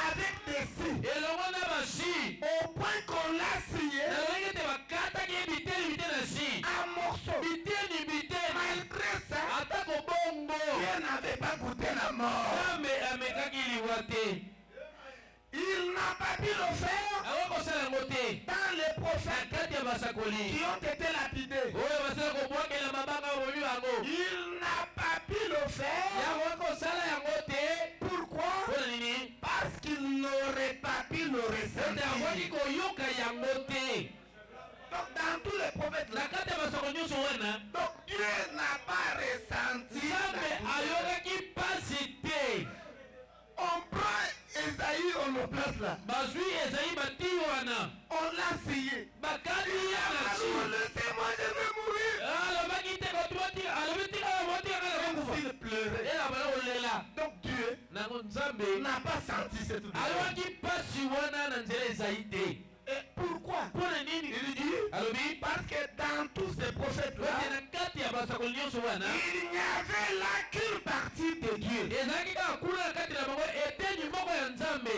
avec des scies elongo na basi au point qu'on l'a scié na ndenge ete bakataki ye biteni biteni na si en morceaux. biteni biteni Malgré ça, atako bongo Dieu n'avait pas goûté la mort. nzambe amekaki liwa te Il n'a pas pu le faire akoki kosala yango te dans les na prophètes kati ya basakoli qui ont été lapidés. oyo basala kobwakela mabanga bomi bango Il n'a pas pu le faire. yango kosala yango te Pourquoi? mpona nini Parce qu'il n'aurait pas pu le ete akoki ressentir. koyoka yango te Donc dans tous les prophètes na là, kati ya basako nyonso wana donc Dieu n'a pas ressenti. nzambe la douleur. ayokaki mpasi te On prend Esaïe, on le place là. bazwi ezali bati wana On l'a scié. bakati ya na si Alors laissez-moi, je vais mourir. alobaki te alobi tika motikaka na kokufa Il pleurait. ela bala kolela Donc Dieu nango nzambe n'a pas senti cette douleur. ayokaki mpasi wana na nzela ezali te Et pourquoi? mpona nini Il dit alobi parce que dans tous ces prophètes ote là, na kati ya basakoli nyonso wana il n'y avait là qu'une partie de Dieu. ezalaki kaka kuna na kati na bango eteni moko ya nzambe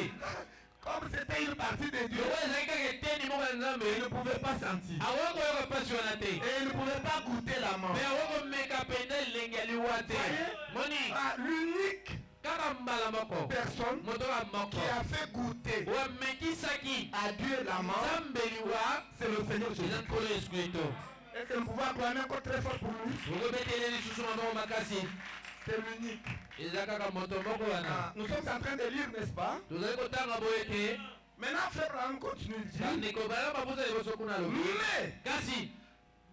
Comme c'était une partie de Dieu, loko ezalaki kaka eteni moko ya nzambe il ne pouvait pas sentir. akoki koyoka mpasi wana te Et il ne pouvait pas goûter la mort. me akoki komeka mpenza lilenge ya liwa te moni L'unique kaka mbala moko personne moto ka moko qui a fait goûter oyo amekisaki à Dieu la mort, nzambe liwa c'est le Seigneur eza Jésus. nkolo yesu kristo Est-ce que nous pouvons acclamer encore très fort pour lui? okobetele lisusu maboko makasi C'est l'unique. eza kaka moto moko wana Nous sommes en train de lire, n'est-ce pas? tozali kotanga boye te Maintenant, frère Abraham continue de dire. bandeko bala babuza liboso kuna lobi Mais kasi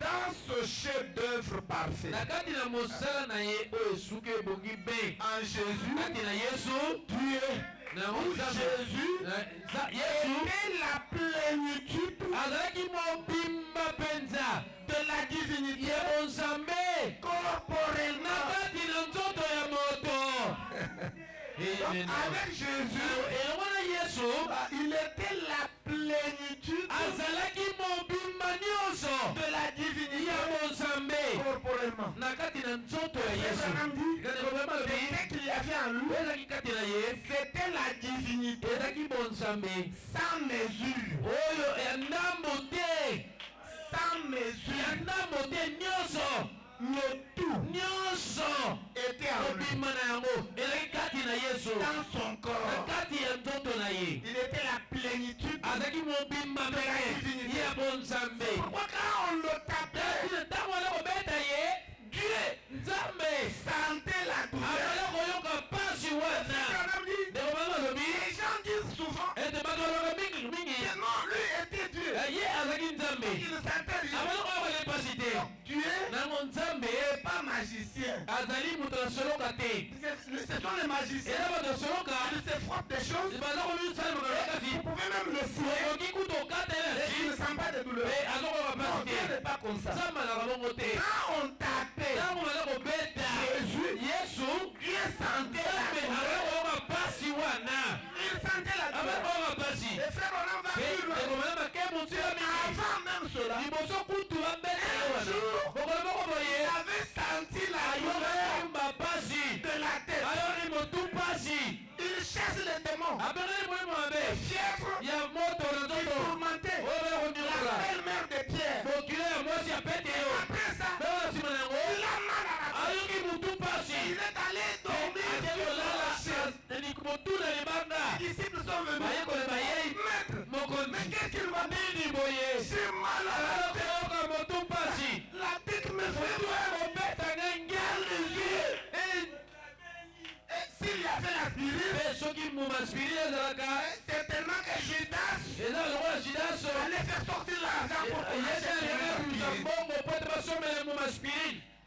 dans ce chef-d'œuvre parfait. En Jésus, Dieu ou Jésus était la plénitude de la divinité corporellement. Avec Jésus, il était la plénitude de la divinité corporellement. Ce qu'il y avait en lui, c'était la divinité sans mesure. Sans mesure. Le tout était en lui. Dans son corps. Il était la plénitude de la divinité. Pourquoi quand on le tapait, Dieu sentait la douleur. Les gens disent souvent que non, lui était Dieu. Il sentait rien. Dieu n'est pas magicien. Ce sont les magiciens. Ils se frappent des choses. Vous pouvez même le signer. Et il ne sent pas de douleur. Non, Dieu n'est pas comme ça. Quand on tapait Jésus, Dieu sentait la douleur. Il sentait la douleur. Les frères, on va plus loin. Avant même cela, un jour, il avait senti la douleur de la tête. Il chasse les démons. Les fièvres qui tourmentaient la belle-mère de Pierre. Après ça, il a mal à la tête. Il est allé dormir sur la chaise. Les disciples sont venus. Maître, mais qu'est-ce qu'il va dire? J'ai mal à la tête. La tête me fait mal. S'il y avait la spirite, c'est tellement que Judas allait faire sortir l'argent pour acheter.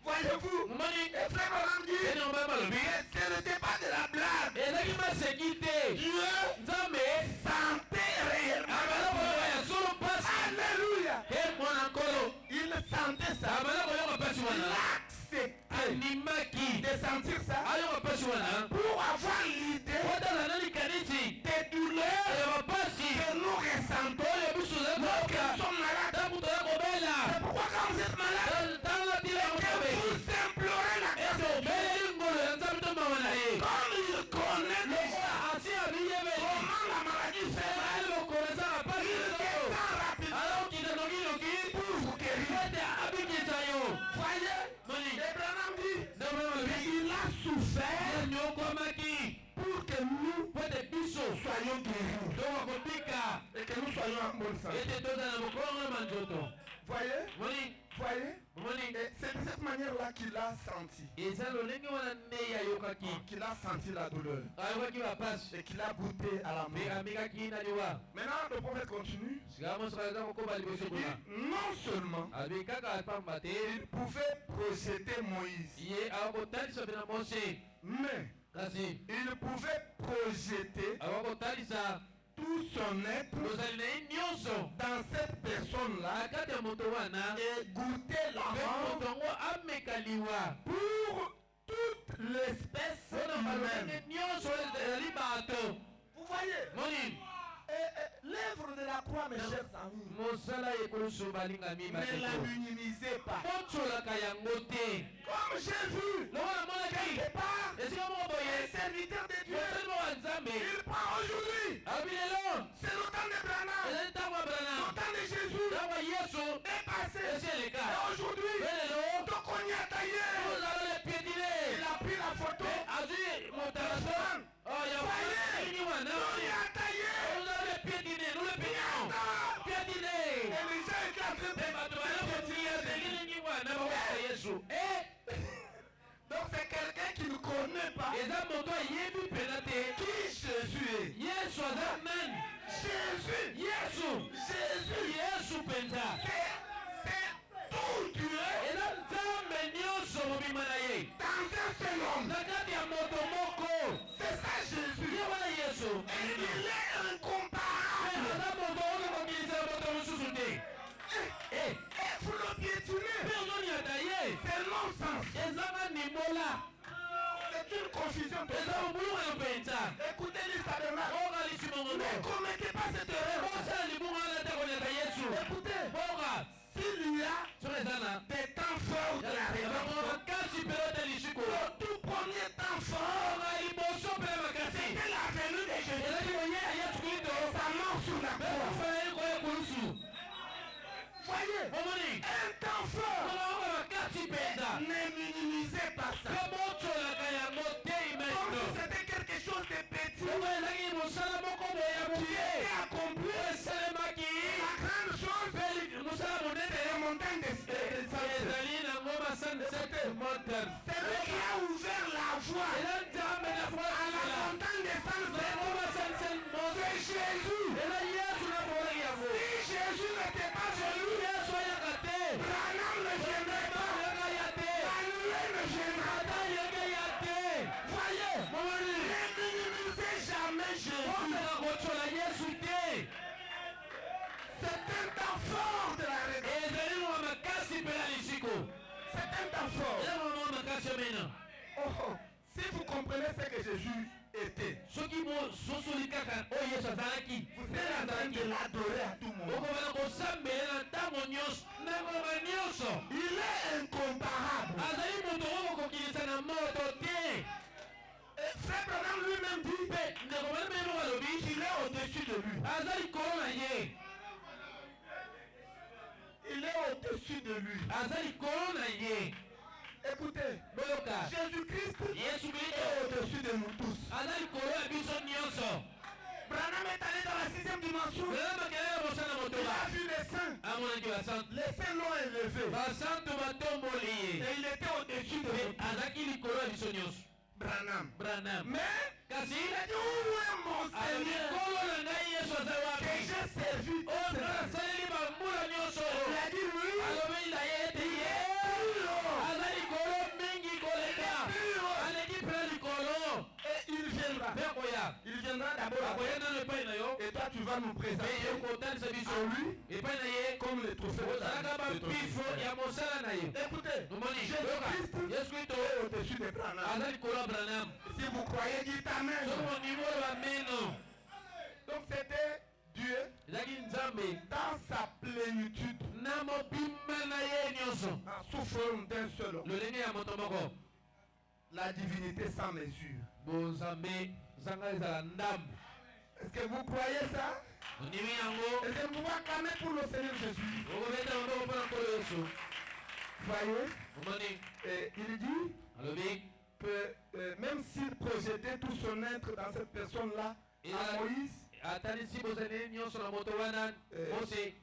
Voyez-vous, les frères m'ont dit, ce n'était pas de la blague. Dieu sentait réellement. Alléluia. Il sentait ça. Il acceptait de sentir ça pour avoir l'idée des douleurs que nous ressentons lorsque nous sommes malades. C'est pourquoi quand vous êtes malade, vous implorez la grâce. Comme il connaît déjà comment la maladie fait mal, il descend rapidement pour vous guérir. Voyez, Abraham dit, il a souffert pour que nous soyons guéris et que nous soyons en bonne santé. Voyez, et c'est de cette manière-là qu'il a senti. Qu'il a senti la douleur. Et qu'il a goûté à la mort. Maintenant, le prophète continue. Il dit, non seulement il pouvait projeter Moïse, mais il pouvait projeter tout son être dans cette personne-là et goûter la mort pour toute l'espèce humaine. Vous voyez, l'œuvre de la croix, mes chers amis, ne la minimisez pas. Comme j'ai vu quelque part, un serviteur de Dieu, il prend aujourd'hui. C'est le temps de Branham, le temps de Jésus est passé. Et aujourd'hui, Tokonia taillé, il a pris la photo. Donc c'est quelqu'un qui ne connaît pas qui Jésus est. Jésus. C'est tout une confusion eza totale. mobulunga na mpenza Écoutez l'histoire de Marc. boka lisimongono Ne commettez pas cette erreur. bosala libunga wana te konyata yesu Écoutez, boka s'il y a soki eza na des temps forts de la rédemption, makasi mpe te lisiko le tout premier temps fort, boka liboso mpe na makasi c'était la venue de Jésus. ezali monye ya yesu kristo Sa mort sur la croix. efali koya kolusu Voyez, omoni un temps fort. oka makasi mpenza Ne minimisez pas ça. mpe botolaka yango te Comme imesto si c'était quelque chose de petit oko ezalaki mosala moko boye ya qui moke était accompli. esalemaki La grande chose, mpe mosala c'est monene la montagne de Sainte. ezali nango masante montane C'est lui qui a ouvert la voie eza nzambe na à la montagne de Sainte. nango masante C'est Jésus. eza yesu na bolaki yango Si Jésus n'était pas venu, yesu ayaka te Branham ne viendrait pas. ayaka ya te Manuel ne viendra ata pas. yeke ya te Voyez, momoni ne minimisez jamais Jésus. omeka kocola yesu te C'est un temps fort de la rédemption. ezali mwa makasi mpe na lisiko C'est un temps fort. eza mwa makasi omena Oh, si vous comprenez ce que Jésus était, soki bososoli kaka oyo yesu azalaki vous êtes en train de l'adorer à tout moment. okobana kosambela na ntango nyonso na ngoma nyonso Il est incomparable. azali moto oyo kokokilisa na moto te Et Frère Branham lui-même dit mpe ndeko bana mpe moko alobi qu'il est au-dessus de lui. aza likolo na ye Il est au-dessus de lui. aza likolo na ye Écoutez, boyoka Jésus-Christ yesu est kristo au-dessus de nous tous. aza likolo ya biso nyonso Branham est allé dans la 6e dimension. lela makelele mosala Il motoba a vu les saints. amonaki basante Les saints l'ont élevé. basante batomboli ye Et il était au-dessus de mpe nous tous. azalaki likolo ya biso nyonso Branham. branam Mais kasi il a dit, où est mon alobi Seigneur nkolo na ngai yesu aza que wapi j'ai servi? oyo nasaleli bambula nyonso Il a dit, oui. alobi na ye ete ye aza likolo mingi koleka aleki mpe na likolo Et il viendra. mpe koya Il viendra d'abord. akoya nano epai na yo Et toi, tu vas nous mpe présenter ye kotalisa biso à lui epai na ye comme les trophées ozalaka de ton bapifo ministère. ya mosala na ye Écoutez, omoni Jésus-Christ yesu kristo est au-dessus de Branham. aza likolo ya branam Si vous croyez, dites Amen. soki monimo oyo bameno Donc c'était Dieu ezalaki nzambe dans sa plénitude, na mobimba na ye nyonso en souffrant d'un seul homme. lolenge ya moto moko La divinité sans mesure. bonzambe zanga ezala ndambu Est-ce que vous croyez ça? ondimi yango Est-ce que vous pouvez acclamer pour le Seigneur Jésus? okobeta maboko mpona nkolo yesu Voyez, omoni et il dit alobi que même s'il projetait tout son être dans cette personne-là, à Moïse, atalisi bozali nyonso na moto wana mose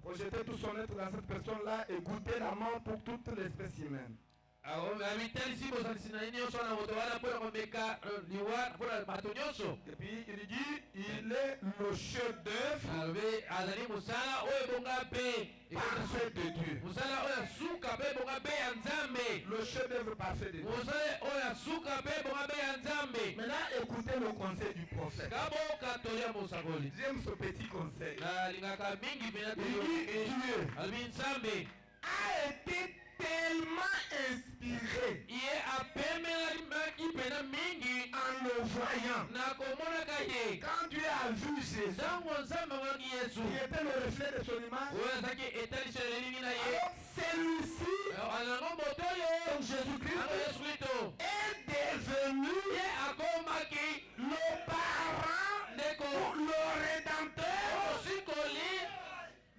projetait tout son être dans cette personne-là et goûter la mort pour toute l'espèce humaine. abitalisi bozalisi na ye nyonso na moto wana mpona komeka liwa mpona bato nyonso Et puis il dit, il est le chef-d'œuvre alobi azali mosala oyo ebonga mpe parfait de Dieu. mosala oyo asuka mpe ebonga mpe ya nzambe Le chef-d'œuvre parfait de Dieu. mosala oyo asuka mpe ebonga mpe ya nzambe Maintenant, écoutez le conseil du prophète. kaboka toli ya mosakoli J'aime ce petit conseil. nalingaka mingi mpena Il dit, Dieu alobi nzambe a été tellement inspiré ye apemelaki mpena mingi en le voyant. na komonaka ye Quand Dieu a vu Jésus, ntango nzambe amonaki yesu qui était le reflet de son image, oyo azalaki etaliso ya elili na ye alors celui-ci, alango moto oyo donc Jésus-Christ, nango yesu kristo est devenu ye akomaki le parent ndeko ou le rédempteur mosikoli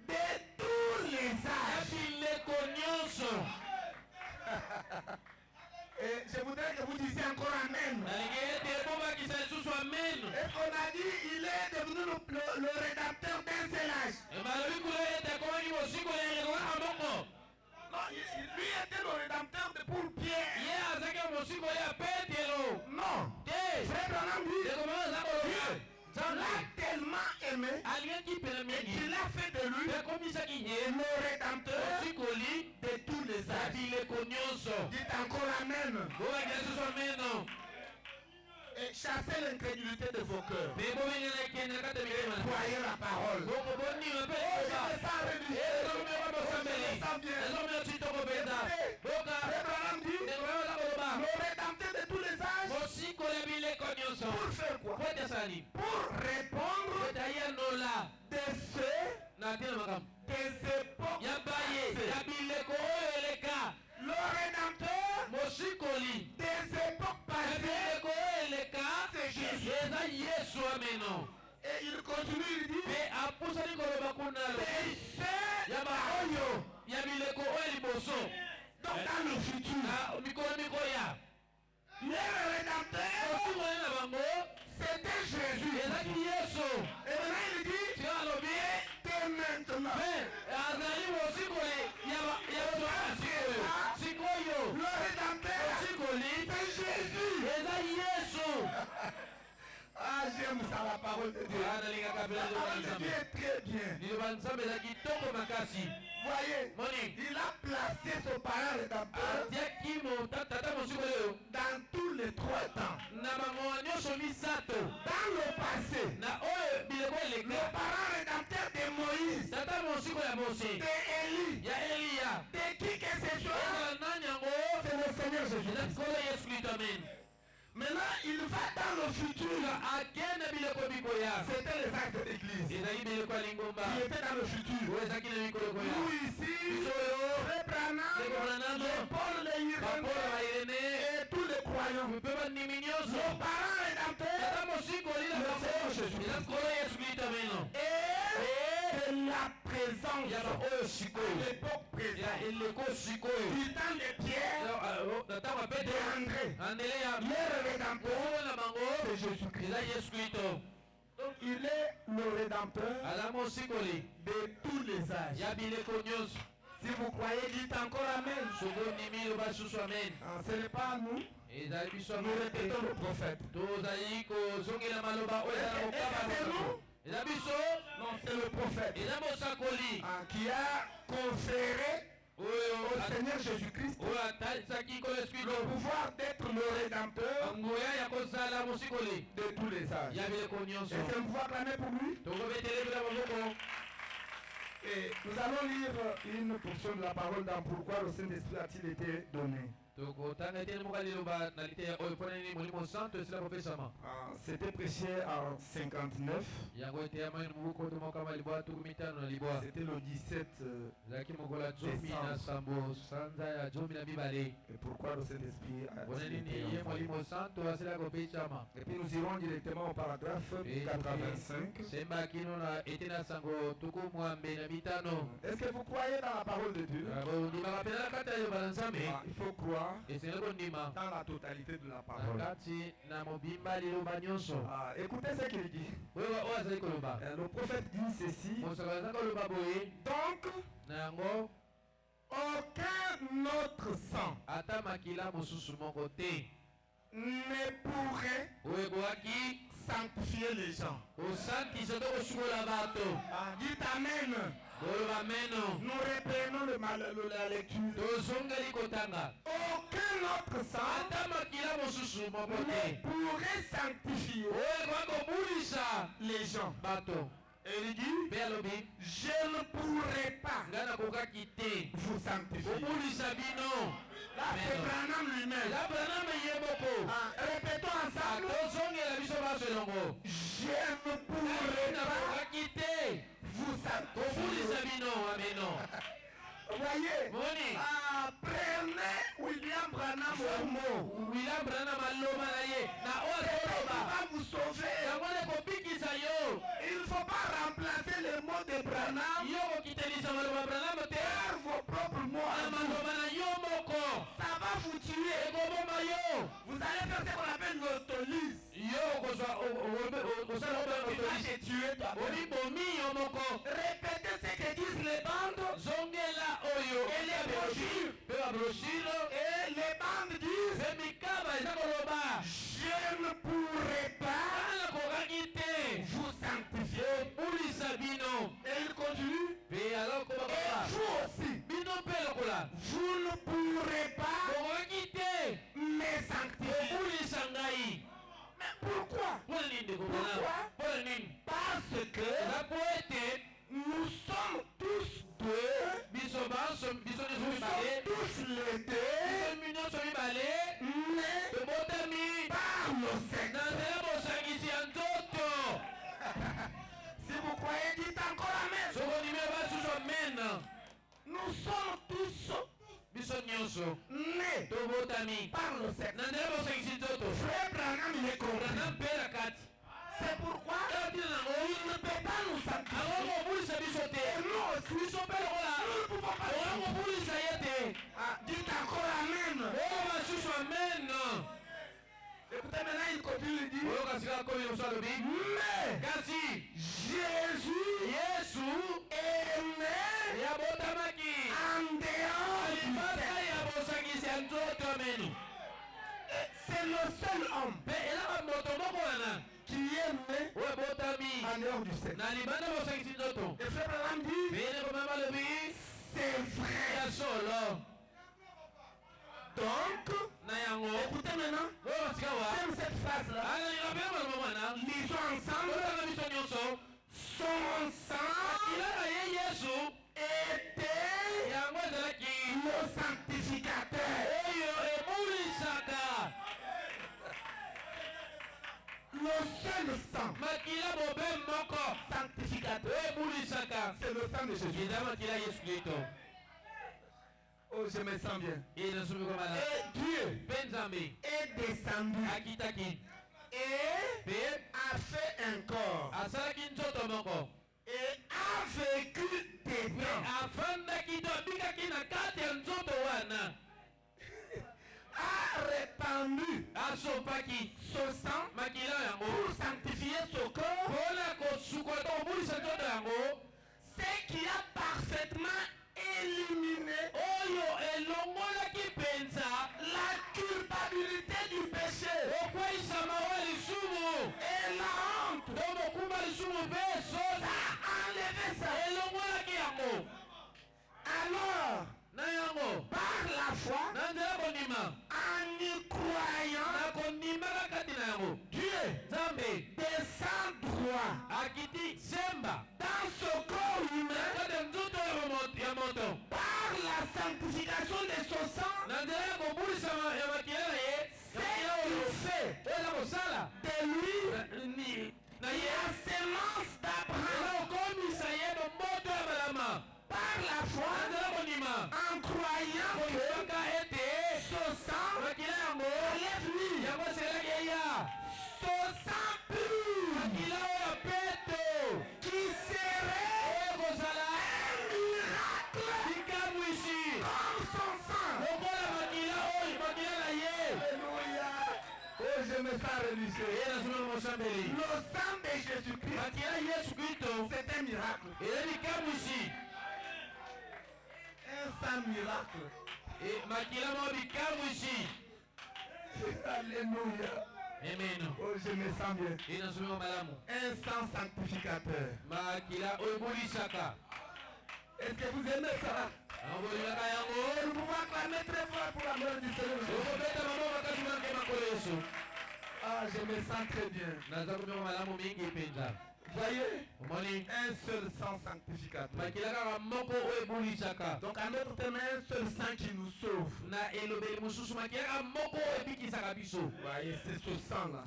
de tous les ya âges. bileko nyonso Et je voudrais que vous disiez encore Amen. nalingi ete ebobakisa lisusu ameno Et on a dit, il est devenu le rédempteur d'un seul âge. balobi kuna ete akomaki mosikoli ya eleko kaka moko Non, lui était le rédempteur de pour Pierre. ye azalaki mosikoli ya petelo Non. te Frère Branham dit, ndeko moko aza koloba Dieu nzambe l'a tellement aimé alingaki mpena et mingi qu'il a fait de lui ekomisaki ye le rédempteur mosikoli de tous les ya âges. bileko nyonso Dites encore Amen. bobakisa lisusu ameno Et chassez l'incrédulité de vos cœurs. mpe bobengana ekende na kati ya mitema na Croyez la parole. boko bondima mpe Oh, je koba me sens religieux. ezomeka bosambeli Je me sens bien. ezomeka kitoko mpenza boka Frère Branham dit, ndeko moko aza koloba le nyonso Pour faire quoi? po ete asali Pour répondre ete ayanola de ceux na ntina makambo des époques ya baye passées. ya bileko oyo eleka Le Rédempteur mosikoli des époques ya passées, bileko oyo eleka c'est Jésus. eza yesu ameno Et il continue, il dit, mpe apusani koloba kuna des alobi ceux ya baoyo ya bileko oyo liboso donc dans le futur. na mikolo mikoya Le Rédempteur, mosikoli na bango c'était Jésus. ezaki yesu Et maintenant il dit, tika alobi que maintenant, mpe azali mosikoli ya bato ya sikoyo sikoyo le Rédempteur, mosikoli c'est Jésus. eza yesu Ah, j'aime ça, la parole de Dieu. nalingaka mpe La liloba parole de nzambe Dieu est très bien. liloba nzambe eza kitoko makasi Voyez, moni il a placé son parent Rédempteur atiaki tata mosikoli oyo dans tous les trois temps. na bango nyonso misato Dans le passé, na oyo bileko le eleka parent Rédempteur de Moïse, tata mosikoli ya mose de Élie, ya eliya de qui que ce soit, ezala nani yango c'est le Seigneur Jésus. eza tikolo yesu kristo amen Maintenant, il va dans le futur. akende bileko mikoya C'était les actes d'église. ezali bileko ya lingomba Il était dans le futur. oyo ezalaki na mikolo koya Nous ici, biso oyo les Branham, Ndeko Branham, les Paul, les bapolo Irénée bairene et tous les croyants. mpe bandimi nyonso Le parent Rédempteur tata mosikoli na bango eza tikolo yesu kristo ameno et de la présence ya baoyo à sikoyo l'époque ya présente. eleko sikoyo Du temps de Pierre, na ntango ya de petro André, andele ya le Rédempteur, oyo na bango c'est Jésus-Christ. eza yesu kristo Donc il est le Rédempteur aza mosikoli de tous les âges. ya bileko nyonso Si vous croyez, dites encore Amen. soki ondimi loba susu amen Ah, ce n'est pas nous, ezali biso nous répétons le prophète. tozali kozongela maloba oyo eza na mokaba eza biso Non, c'est le prophète eza mosakoli qui a conféré oyo au Seigneur Jésus-Christ oyo atalisaki nkolo yesu le kristo pouvoir d'être le Rédempteur nguya ya kozala mosikoli de tous les âges. ya bileko nyonso Et c'est un pouvoir clamé pour lui. tokobetelemi na maboko Et nous allons lire une portion de la parole dans Pourquoi le Saint-Esprit a-t-il été donné. tokotanga eteni moka liloba na liteya oyo mpo na nini molimo santo esila kopesama C'était prêché en 59. yango eteyama mobuku tomokama libwa tuku mitano na libwa C'était le 17. ezalaki mokolo ya zomi na sambo sanza ya zomi na mibale Et pourquoi le Saint-Esprit mpona a-t-il nini été ye envoyé. molimo santo asila kopesama Et puis nous irons directement au paragraphe 85. semba kino na ete na sango tuku mwambe na mitano Est-ce que vous croyez dans la parole de Dieu? ondimaka pena na kati ya liloba na nzambe Il faut croire esengeli kondima dans la totalité de la na parole. kati na mobimba liloba nyonso Écoutez ce qu'il dit. oyo azali koloba Le prophète dit ceci. mosaka aza koloba boye Donc, na yango aucun autre sang ata makila mosusu moko te ne pourrait oyo ekokaki sanctifier les gens. kosantisa to kosukola bato Dites Amen. koloba meno Nous reprenons la lecture. tozongeli kotanga Aucun autre sang ata makila mosusu moko ne te pourrait sanctifier oyo ekoka kobulisa les gens. bato Et il dit, mpe alobi je ne pourrais pas ngai nakokaki te vous sanctifier. kobulisa bino Là, c'est Branham lui-même. eza braname ye moko Répétons ensemble. tozongela biso baso elongo Je ne pourrais pas nakokaki te vous sanctifier. kobulisa bino ameno Vous voyez, moni prenez William Branham au mot. william branam aloba na ye na oyo Il azoloba va vous sauver. yango nde kobikisa yo Il ne faut pas remplacer les mots de Branham yo kokitelisa maloba branam te par vos propres mots. na maloba na yo moko Ça va vous tuer. ekoboma yo Vous allez faire ce qu'on appelle l'autolyse. yo okozwa osala Il va obeotolisi te tuer toi-même. omibomi yo moko Répétez ce que disent les bandes. zongela oyo Et les brochures. mpe babroshilo Et les bandes disent, mpe mikaba eza koloba je ne pourrais pas ana kokaki te vous sanctifier. obulisa bino Et il continue. mpe aloko Et bakoba vous aussi, bino mpe lokola vous ne pourrez pas kokaki te me sanctifier. obulisa ngai Mais pourquoi? mpona nini ndekobona mpona nini Parce que eza po ete nous sommes tous deux, biso nyonso nous sommes mibale tous les deux biso nyonso mibale nés tobotami par le Seigneur. na nzela dites encore Amen. Nous sommes tous nés par le sexe. Frère Branham, il est compris. C'est pourquoi il ne peut pas nous sanctifier. Et nous aussi, nous ne pouvons pas. Dites encore Amen. Écoutez, maintenant il continue de dire. Mais Jésus est né en dehors du sexe. C'est le seul homme qui est né en dehors du sexe. Et frère Branham dit, c'est vrai. Donc, écoutez maintenant, j'aime cette phrase-là. Lisons ensemble. Son sang était le sanctificateur. Le seul sang sanctificateur, c'est le sang de Jésus. Oh, je me sens bien. Et Dieu est descendu et a fait un corps et a vécu dedans. A répandu ce sang pour sanctifier ce corps, ce qui a parfaitement éliminé la culpabilité du péché et la honte. Ça a enlevé ça. Alors, par la foi, en y croyant, Dieu descend droit dans ce corps humain par la sanctification de ce sang. C'est de lui la sémence d'Abraham par la foi en croyant que ce sang enlève lui. Ce sang pur qui serait un miracle comme son sang. Alléluia. Oh, je me sens religieux. Le sang de Jésus-Christ, c'est un miracle. Un sang miracle. Alléluia. Amen. Oh, je me sens bien. Un sang sanctificateur. Est-ce que vous aimez ça? Nous pouvons acclamer très fort pour la mort du Seigneur. Ah, je me sens très bien. Voyez, un seul sang sanctificateur. Donc à notre terme, un seul sang qui nous sauve. Voyez, c'est ce sang-là.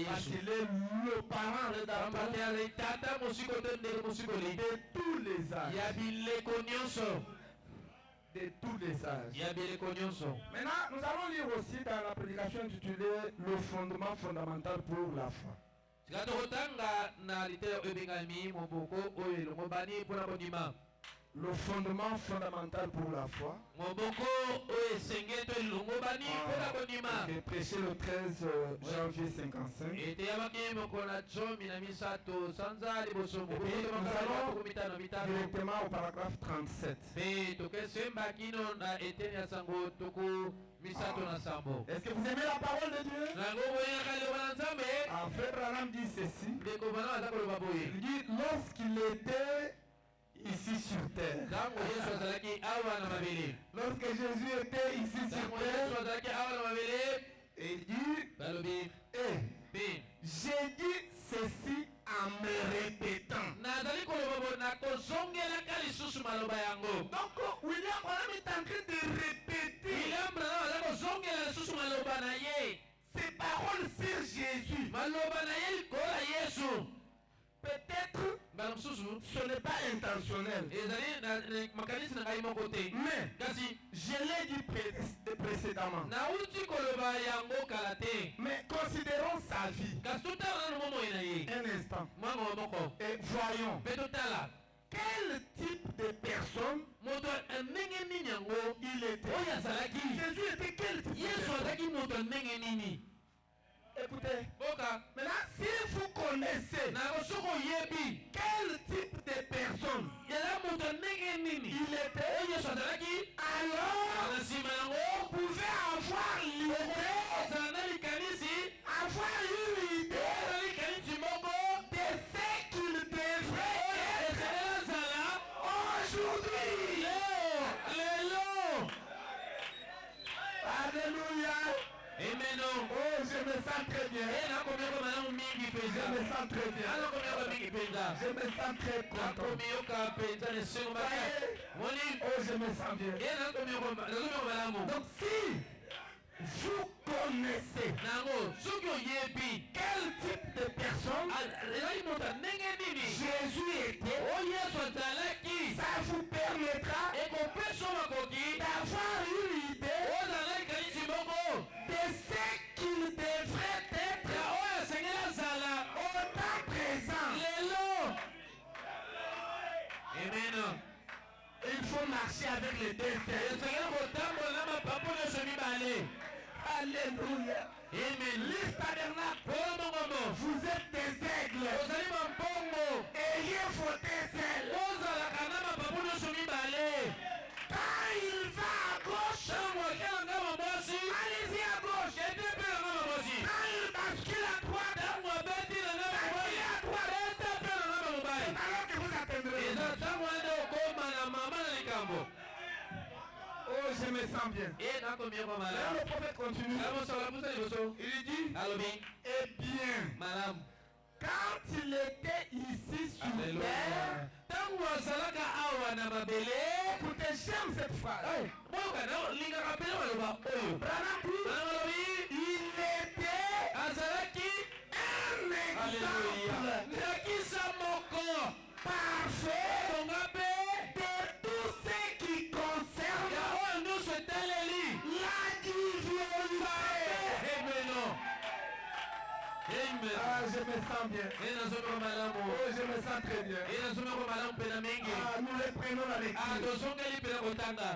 Parce qu'il est le parent rédempteur de tous les âges. De tous les âges. Maintenant, nous allons lire aussi dans la prédication intitulée Le fondement fondamental pour la foi. Le fondement fondamental pour la foi. Qui est prêché le 13 janvier 55. Et nous allons directement au paragraphe 37. Est-ce que vous aimez la parole de Dieu? Frère Branham dit ceci. Il dit lorsqu'il était ici sur terre. Lorsque Jésus était ici sur terre, il dit, j'ai dit ceci en me répétant. Donc William Branham est en train de répéter ces paroles sur Jésus. Peut-être Ce n'est pas intentionnel. Mais, je l'ai dit précédemment. Mais considérons sa vie. Un instant. Et voyons. Quel type de personne il était? Jésus était quel type de personne? Écoutez, maintenant si vous connaissez quel type de personne il était, alors vous pouvez avoir l'idée, avoir une idée de ce qu'il devrait être aujourd'hui. Alléluia. Amen. Oh, je me sens très bien. Je me sens très bien. Je me sens très content. Oh, je me sens bien. Donc si vous connaissez quel type de personne Jésus était, ça vous permettra d'avoir une idée de ce qu'il devrait être au temps présent. Amen. Il faut marcher avec les deux têtes. Alléluia. Amen. L'Église tabernacle, vous êtes des aigles. Ayez vos deux ailes. Quand il va à gauche, allez-y à gauche. Quand il bascule à droite, allez à droite. C'est alors que vous atteindrez. Oh, je me sens bien. Là, le prophète continue. Il dit, eh bien, quand il était ici sur terre, écoutez, j'aime cette phrase. Branham dit, il était un exemple parfait de tout ce qui concerne la divinité. Ah, je me sens bien. Oh, je me sens très bien. Nous reprenons la lecture.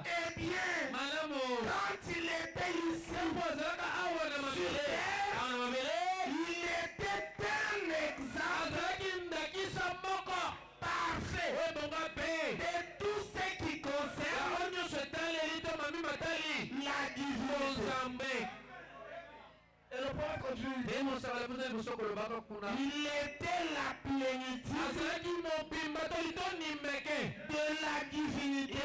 Eh bien, quand il était ici sur terre, il était un exemple parfait de tout ce qui concerne la divinité. Et le prophète continue. Il était la plénitude de la divinité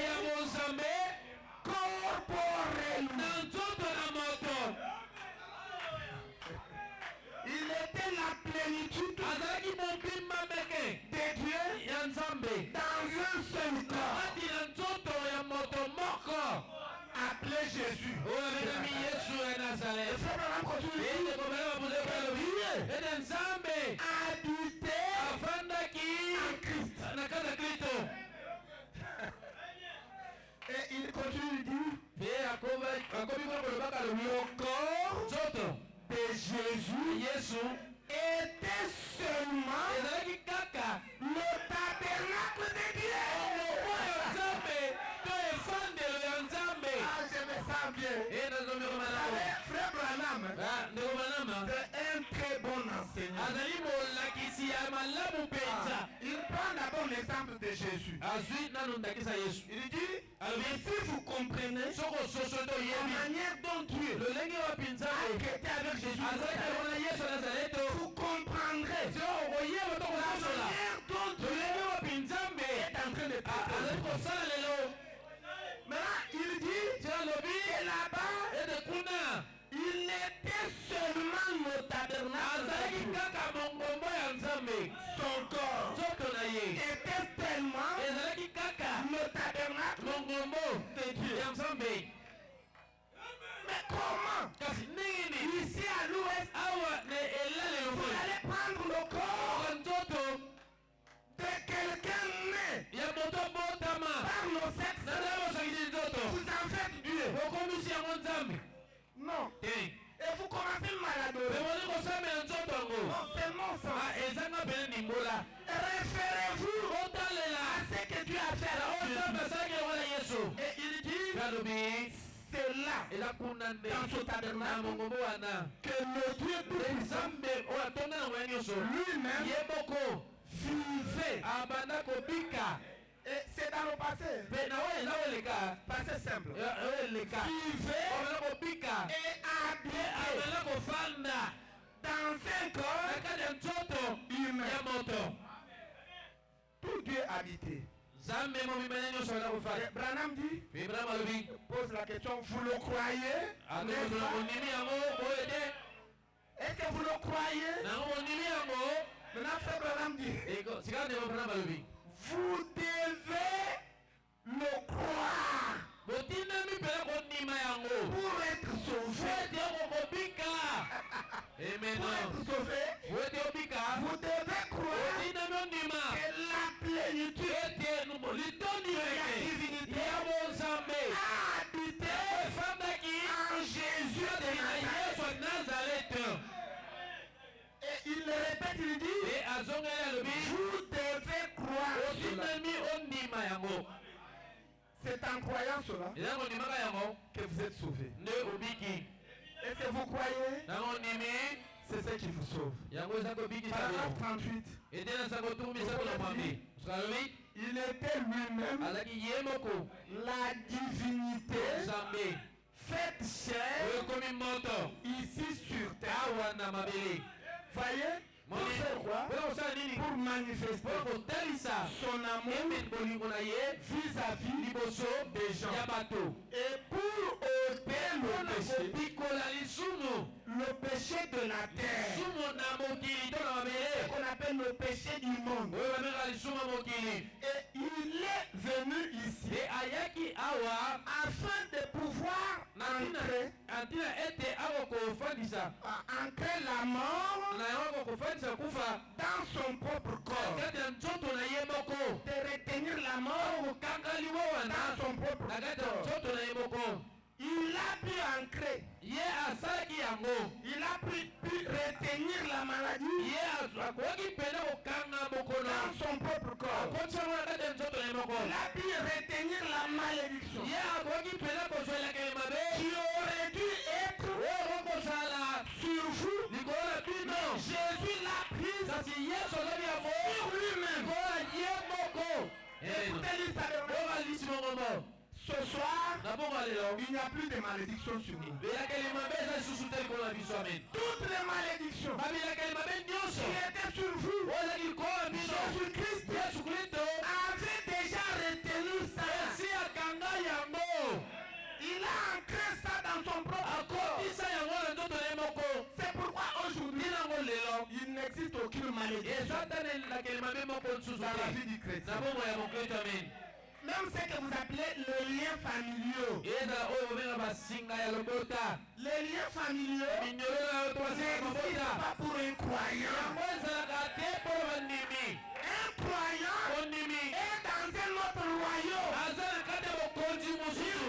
corporellement. Il était la plénitude de Dieu dans un seul corps appelé Jésus. Habité en Christ. Et il continue de dire, le corps de Jésus était seulement le tabernacle de Dieu. Ah, je me sens bien. Frère Branham, c'est un très bon enseignant. Il prend d'abord l'exemple de Jésus. Il dit, mais si vous comprenez la manière dont Dieu a traité avec Jésus, vous comprendrez la manière dont Dieu est en train de traiter. Maintenant, il dit que là-bas, il était seulement le tabernacle. Son corps était tellement le tabernacle de Dieu. Mais comment? Ici à l'ouest, fait mal adorer. Non, c'est mon sens. Référez-vous à ce que Dieu a fait à Jésus. Et il dit, c'est là, dans ce tabernacle, que le Dieu tout-puissant lui-même vivait. Et c'est dans le passé. Passé simple. Vivait et habitait dans un corps humain. Tout Dieu habité. Branham dit, pose la question, vous le croyez? Est-ce que vous le croyez? Maintenant, frère Branham dit, vous devez le croire pour être sauvé. Pour être sauvé, vous devez croire que la plénitude de la divinité a habité en Jésus de Nazareth. Et il le répète, il dit, vous devez croire cela. C'est en croyant cela que vous êtes sauvés. Est-ce que vous croyez? C'est ce qui vous sauve. Paragraphe 38. Il était lui-même la divinité faite chair ici sur terre. Voyez? Pour faire quoi? Pour manifester son amour vis-à-vis des gens. Et pour ôter le péché de la terre, qu'on appelle le péché du monde. Et il est venu ici afin de pouvoir ancrer la mort dans son propre corps, de retenir la mort dans son propre corps. Il a pu ancrer, il a pu retenir la maladie dans son propre corps. Il a pu retenir la malédiction qui aurait dû être sur vous. Mais Jésus l'a prise sur lui-même. Écoutez-le ça. Ce soir, il n'y a plus de malédiction sur nous. Toutes les malédictions qui étaient sur vous, Jésus-Christ avait déjà retenu ça. Il a ancré ça dans son propre corps. C'est pourquoi aujourd'hui, il n'existe aucune malédiction dans la vie du chrétien. Même ce que vous appelez les liens familiaux. Les liens familiaux n'existent pas pour un croyant. Un croyant est dans un autre royaume. Il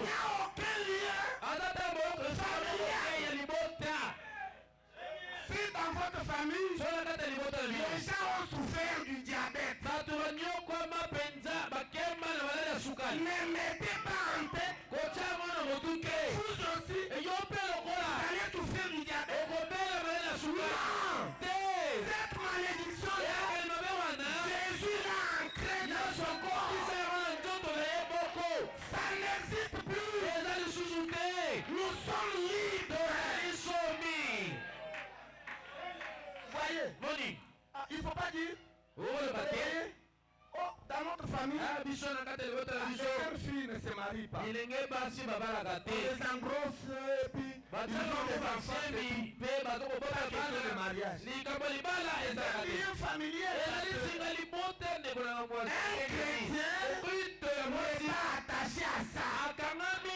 n'y a aucun lien familial. Si dans votre famille, les gens ont souffert du diabète, ne mettez pas en tête, vous aussi, vous allez souffrir du diabète. Non, cette malédiction Jésus l'a ancrée dans son corps. Ça n'existe plus. Nous sommes libres. Voyez, il ne faut pas dire. Dans notre famille, les filles ne se marient pas. On les engrosse et puis ils ont des enfants. Le mariage. C'est bien familier. Un chrétien n'est pas attaché à ça. Une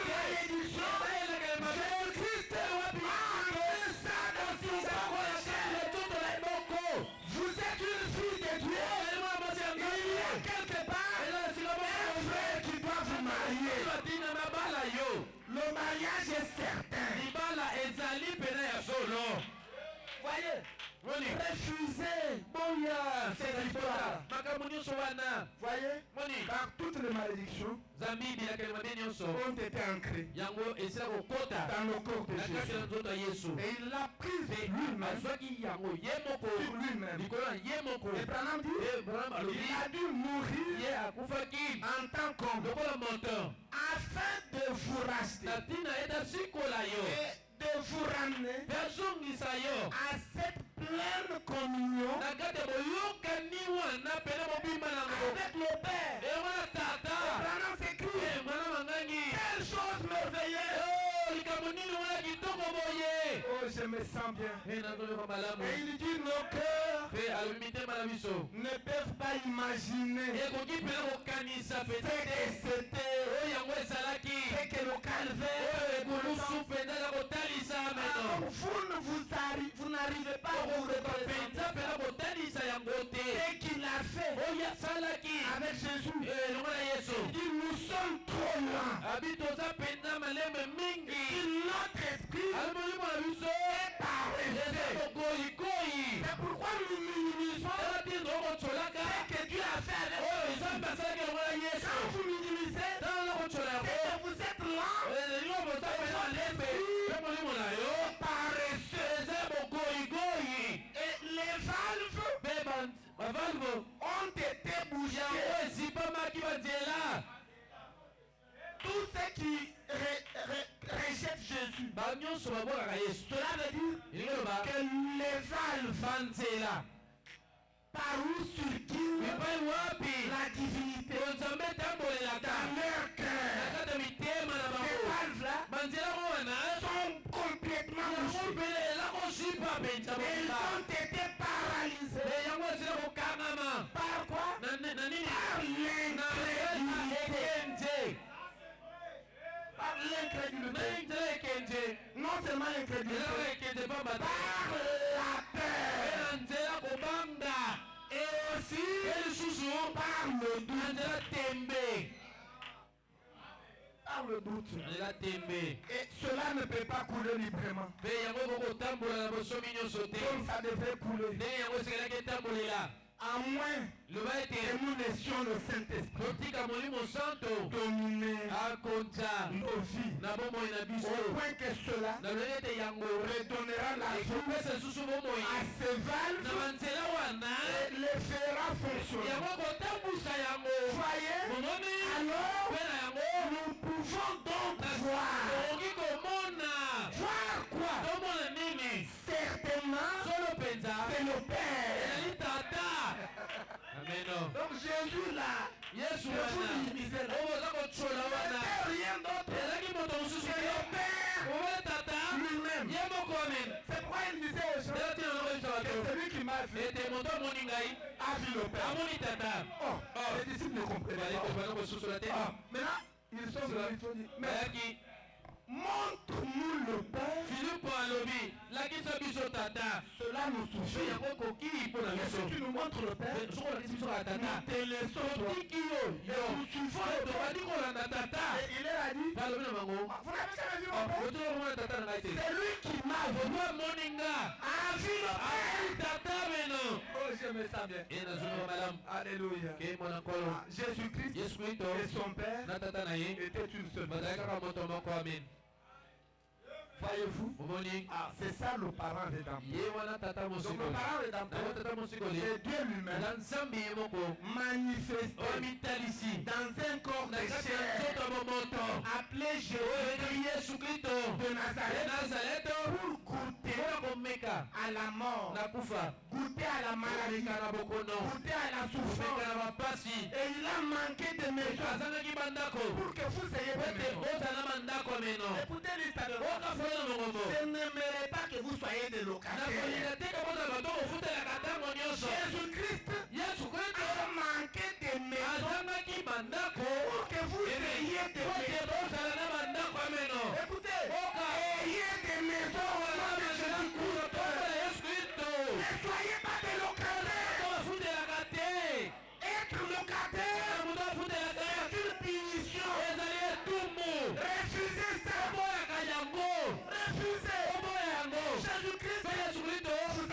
malédiction. Jésus-Christ a mis ça dans son corps. Vous êtes une fille de Dieu. Il y a quelque part un frère qui doit vous marier. Le mariage est certain. Voyez, Moni. refusez Boya. ces histoires. Makambo nyonso wana. Voyez, Moni. car toutes les malédictions Zambi bilakeli mabe nyonso. ont été ancrées Yango esila kokota. dans le corps de Na kati Jésus. na nzoto ya Yesu. Et il l'a prise lui-même Azwaki yango ye moko. sur lui-même. Likolo na ye moko. Et Branham dit, Et Branham alobi. il a dû mourir Ye akufaki. en tant qu'homme Lokola moto. afin de vous racheter Na tina eta sikola yo. et de vous ramener Bazongisa yo. à cette pleine communion Na kati ya boyokani wana pene mobimba nango. avec le Père. E wana tata. Branham s'écrit, E mwana mangangi. quelle chose merveilleuse. Oh, likambo nini wana kitoko boye. Oh, je me sens bien. E nazoloka malamu. Et il dit, nos cœurs Pe alobi mitema na biso. ne peuvent pas imaginer Ekoki pene kokanisa ce que peut-être. c'était, Oyo yango ezalaki. ce que le Oyo calvaire. ekulusu mpenza ya kotalisa Alors, meno. vous n'arrivez pas à vous représenter Mpenza pene kotalisa yango te. ce qu'il a fait Oyo asalaki. avec Jésus. Elongo na Yesu. Il dit, nous sommes trop loin. Abi toza mpenza malembe mingi. Il notre esprit Alobi molimo na biso. est paresseux. Eza kogoyikoyi. C'est pourquoi nous minimisons Ela ti nzoko kotsolaka. ce que Dieu a fait avec Oyo vous. Nzambe asalaki elongo na Yesu. Quand vous minimisez, Tala na kotsola c'est yango. que vous êtes lent, Elingo boza pene malembe. Pe molimo na yo. paresseux. Eza bogoyigoyi. Et les valves Pe bavalve. ont été bouchées. Yango ezipamaki banzela. Tous ceux qui rejettent Jésus, Banyonso babokaka Yesu. cela veut dire Elingi loba. que les valves Banzela. par où circule Epai wapi. la divinité Nzambe etambolelaka. dans leur Na cœur. kati ya mitema na Ces bango. valves-là Banzela ngo wana. sont complètement Yango bouchées. mpele eza kozipa mpenza Elles mobimba. ont été paralysées. E yango ezila kokangama. Par quoi? Na nini? Par Na l'incrédulité. ekenze. Par Na l'incrédulité. nzela ekenze. Non seulement Ezala l'incrédulité, ekenze pamba te. par la Pe peur. na nzela kobanga. Et aussi E lisusu par le na doute. nzela tembe. Par le doute. Na nzela tembe. Et cela ne peut pas couler librement. Pe yango ekokotambola na bosomi nyonso te. Comme ça devait couler. Ndenge yango esekelaki etambolela. À moins Loba que ete nous laissions le Saint-Esprit totika molimo santo dominer akonza nos vies. na bomoi na biso. Au point que cela Na lolenge ete yango redonnera la vie ekopesa lisusu bomoi à ces na valves banzela wana. et les fera fonctionner. Yango kotambusa yango. Voyez, Momoni alors mpe na yango nous pouvons donc voir. okoki komona. Voir quoi? Tomona nini? Certainement, Solo mpenza c'est le Père. ezali tata. Ameno. Donc Jésus là, Yesu que vous wana minimisez là, oyo boza kotsola wana c'est rien d'autre ezalaki moto mosusu que le Père omona tata lui-même. ye moko amen. C'est pourquoi il disait aux gens Ela tina nakoyebisa que bato celui qui m'a vu ete moto amoni ngai a vu le Père. amoni tata. Oh, les disciples ne comprenaient pas. bana kosusola te. Ah, maintenant, ils sont venus, ils ont dit, mais bayaki montre-nous le Père, filipo alobi lakisa biso tata. cela nous so suffit. yango ekoki mpo na Mais biso. si tu nous montres le Père, soko olakisi biso kaka nous tata te laissons toi. totiki yo yo Nous suivons le Père. tobandi kolanda tata. Et il leur a dit, mpe alobi na bango vous n'avez jamais vu mon Père? otoko komona tata na ngai te. C'est lui qui m'a vu. oto amoni nga A vu le Père. amoni tata meno. Oh, je me sens bien. e nazoloba malamu Alléluia. ke mwana nkolo Ah, Jésus-Christ yesu kristo et son Père na tata na ye étaient une seule bazalaki personne. kaka moto moko amen. Voyez-vous? omoni Ah, c'est ça le parent rédempteur. ye wana tata Donc le mosikoli parent nango rédempteur, tata mosikoli c'est Dieu lui-même na nzambe ye moko manifesté oyo mitalisi dans un corps na de kati ya chair nzoto ya momoto appelé oyo Jésus ebengaki yesu kristo de ye Nazareth nazarete pour goûter mpona komeka à la mort, na kufa goûter à la maladie, komeka na bokono goûter à la komeka souffrance. na bapasi. Et il a manqué de maison azangaki bandako pour que vous ayez po des ete maisons. ozala mandako meno Écoutez l'histoire de l'autre. okafula na mongomo. Je n'aimerais pas que vous soyez des locataires. nakolinga te kabona bato kofutelaka ntango nyonso. Jésus-Christ yesu kristo a manqué de maison azangaki bandako pour que vous ayez des po ete maisons. bozala na bandako ameno. Écoutez, oka ayez des maisons au nom de Jésus-Christ. tombola yesu kristo Ne soyez pas des locataires. bafutelaka te. Être locataire, moto afutelaka c'est une punition. ezali etumbu. Refusez ça. oboyaka yango Refusez. oboya yango Jésus-Christ mpe yesu kristo vous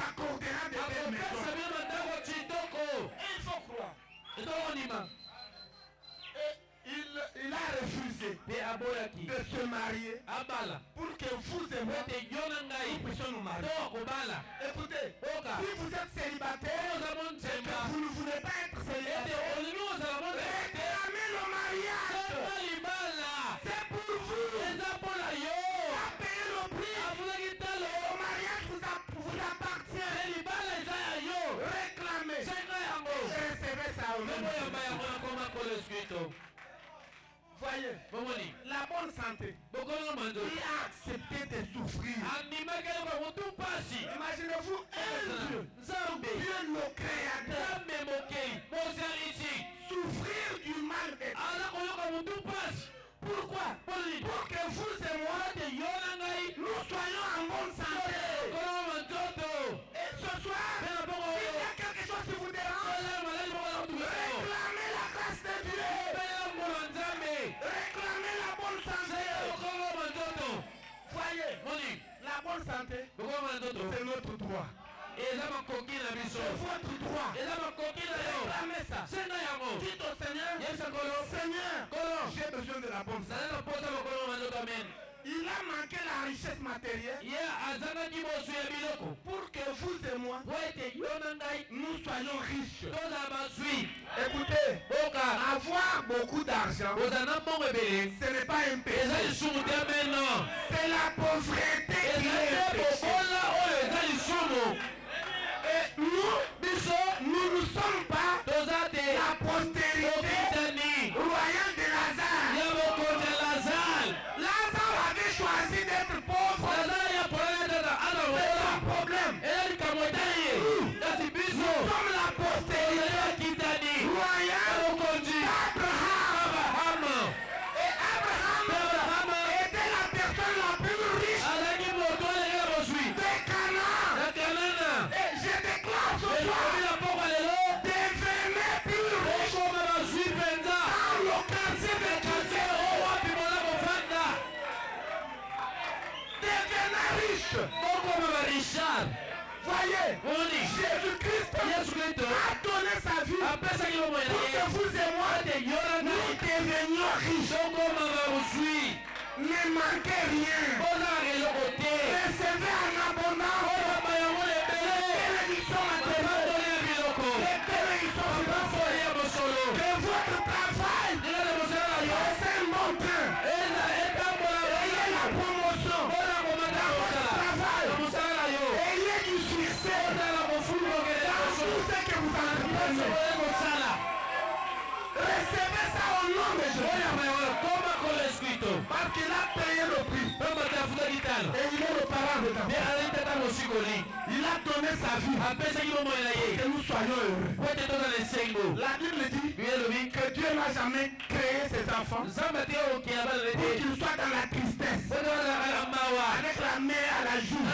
Il a refusé de se marier pour que vous et moi nous puissions nous marier. Écoutez, si vous êtes célibataire et que vous ne voulez pas être célibataire, réclamez le mariage. C'est pour vous. Pas payer le prix. Le mariage vous appartient. Réclamez. Recevez ça au nom de Jésus. Voyez, la bonne santé. Il a accepté de souffrir. Imaginez-vous un Dieu, Dieu le créateur, souffrir du mal d'être. Pourquoi? Pour que vous et moi, nous soyons en bonne santé. Et ce soir, s'il y a quelque chose qui vous dérange, réclamez la grâce de Dieu. Réclamez la bonne santé. Voyez, la bonne santé, c'est notre droit. C'est votre droit. Réclamez ça. Dites au Seigneur, Seigneur, j'ai besoin de la bonne santé. Il a manqué la richesse matérielle pour que vous et moi nous soyons riches. Écoutez, avoir beaucoup d'argent, ce n'est pas un péché. C'est la pauvreté qui est un péché. Et nous ne sommes pas la postérité royale de Lazare. Lazare avait choisi d'être pauvre. C'est un problème. Nous sommes la postérité royale d'Abraham. Et Abraham était la personne la plus riche de Canaan. Et je déclare ce soir, devenez plus riche dans le quartier de Dieu. Devenez riche. Voyez, Jésus-Christ a donné sa vie pour que vous et moi nous devenions riches. Ne manquez rien. Recevez en abondance les bénédictions matérielles, les bénédictions financières. Que votre travail fasse un bon train. Ayez la promotion dans votre travail. Ayez du succès dans tout ce que vous entreprenez. Recevez ça au nom de Jésus. Parce qu'il a payé le prix. Et il est le parent de ta vie. Il a donné sa vie pour que nous soyons heureux. La Bible dit que Dieu n'a jamais créé ses enfants pour qu'ils soient dans la tristesse, avec la main à la joue.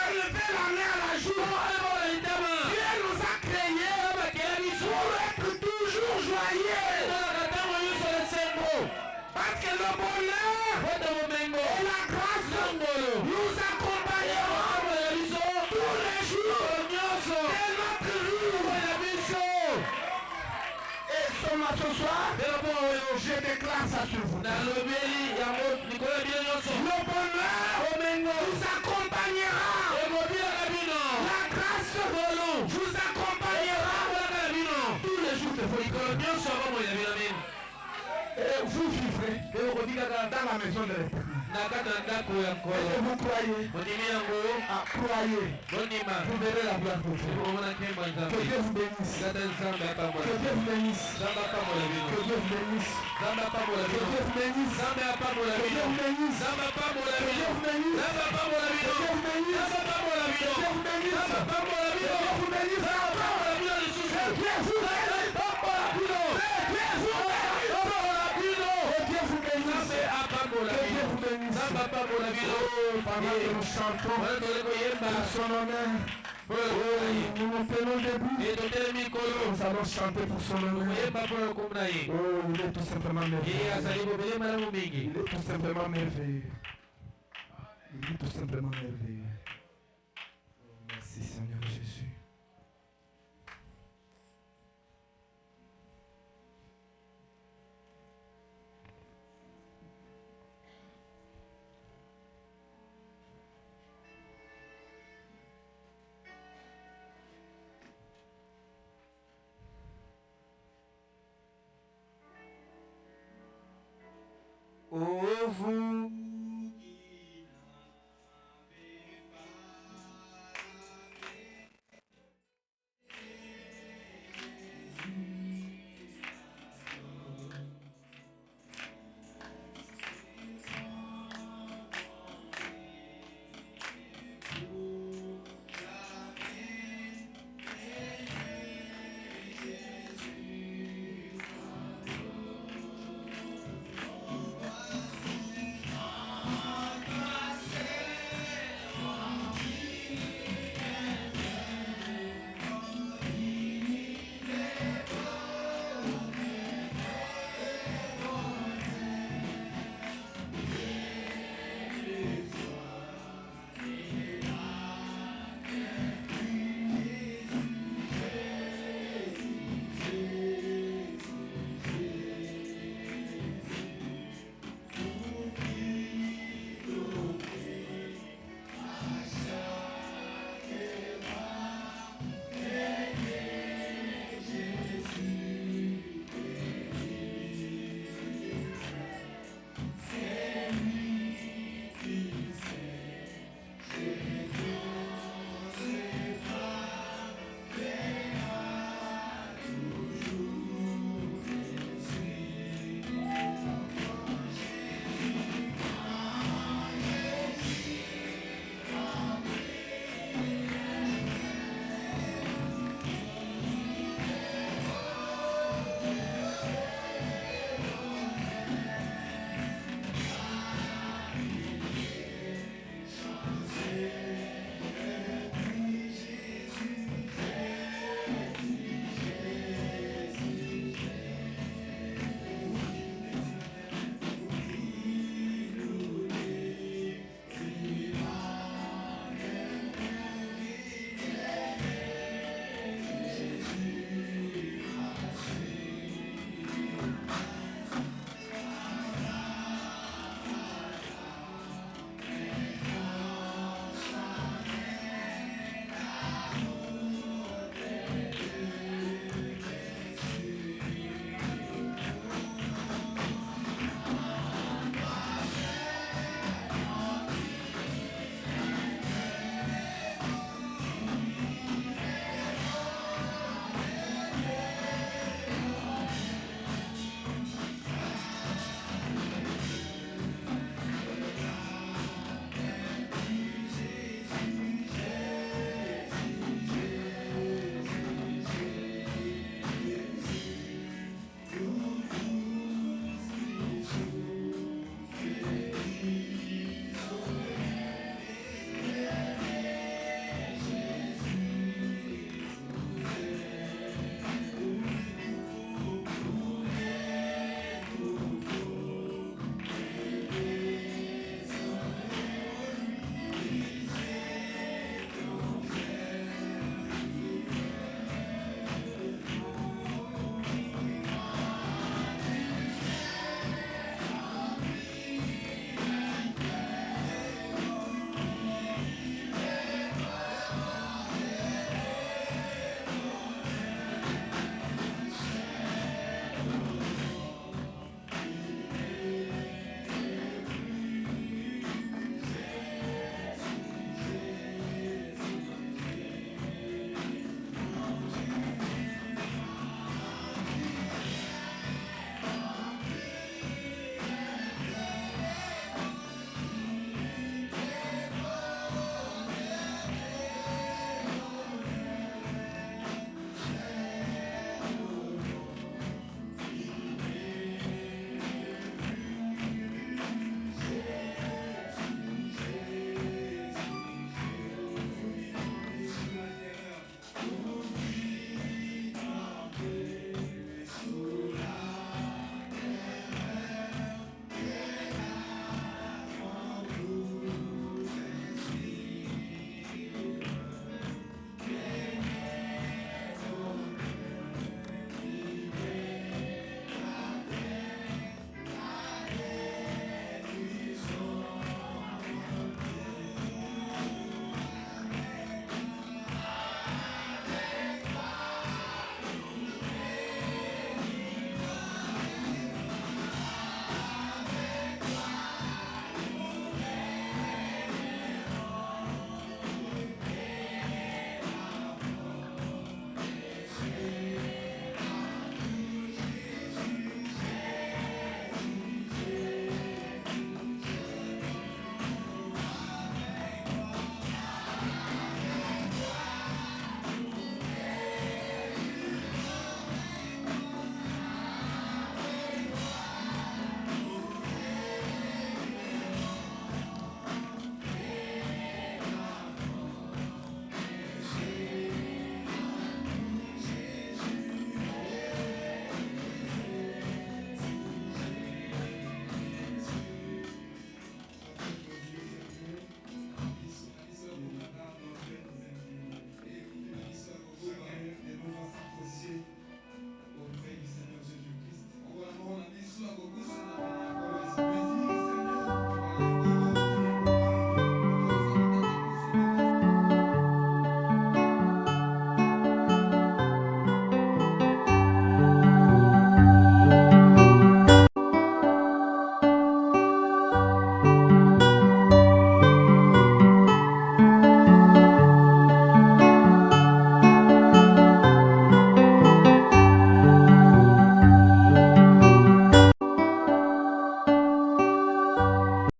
Enlever la main à la joue. Dieu nous a créés pour être toujours joyeux. Parce que le bonheur et la grâce nous accompagneront tous les jours de notre vie. Et ce soir, je déclare ça sur vous. Le bonheur vous accompagnera. La grâce vous accompagnera tous les jours de votre vie. Et vous vivrez dans la maison de l'Éternel. Et vous croyez, vous verrez la gloire de Dieu. Que Dieu vous bénisse. Que Dieu vous bénisse. Que Dieu vous bénisse. Que Dieu vous bénisse. Que Dieu vous bénisse. Que Dieu vous bénisse. Que Dieu vous bénisse. Que Dieu vous bénisse. Que Dieu vous bénisse. Que Dieu vous pendant que nous chantons pour son honneur, nous nous tenons debout. Nous allons chanter pour son honneur. Il est tout simplement merveilleux. Il est tout simplement merveilleux. Il est tout simplement merveilleux. Merci Seigneur Jésus. Oh, vous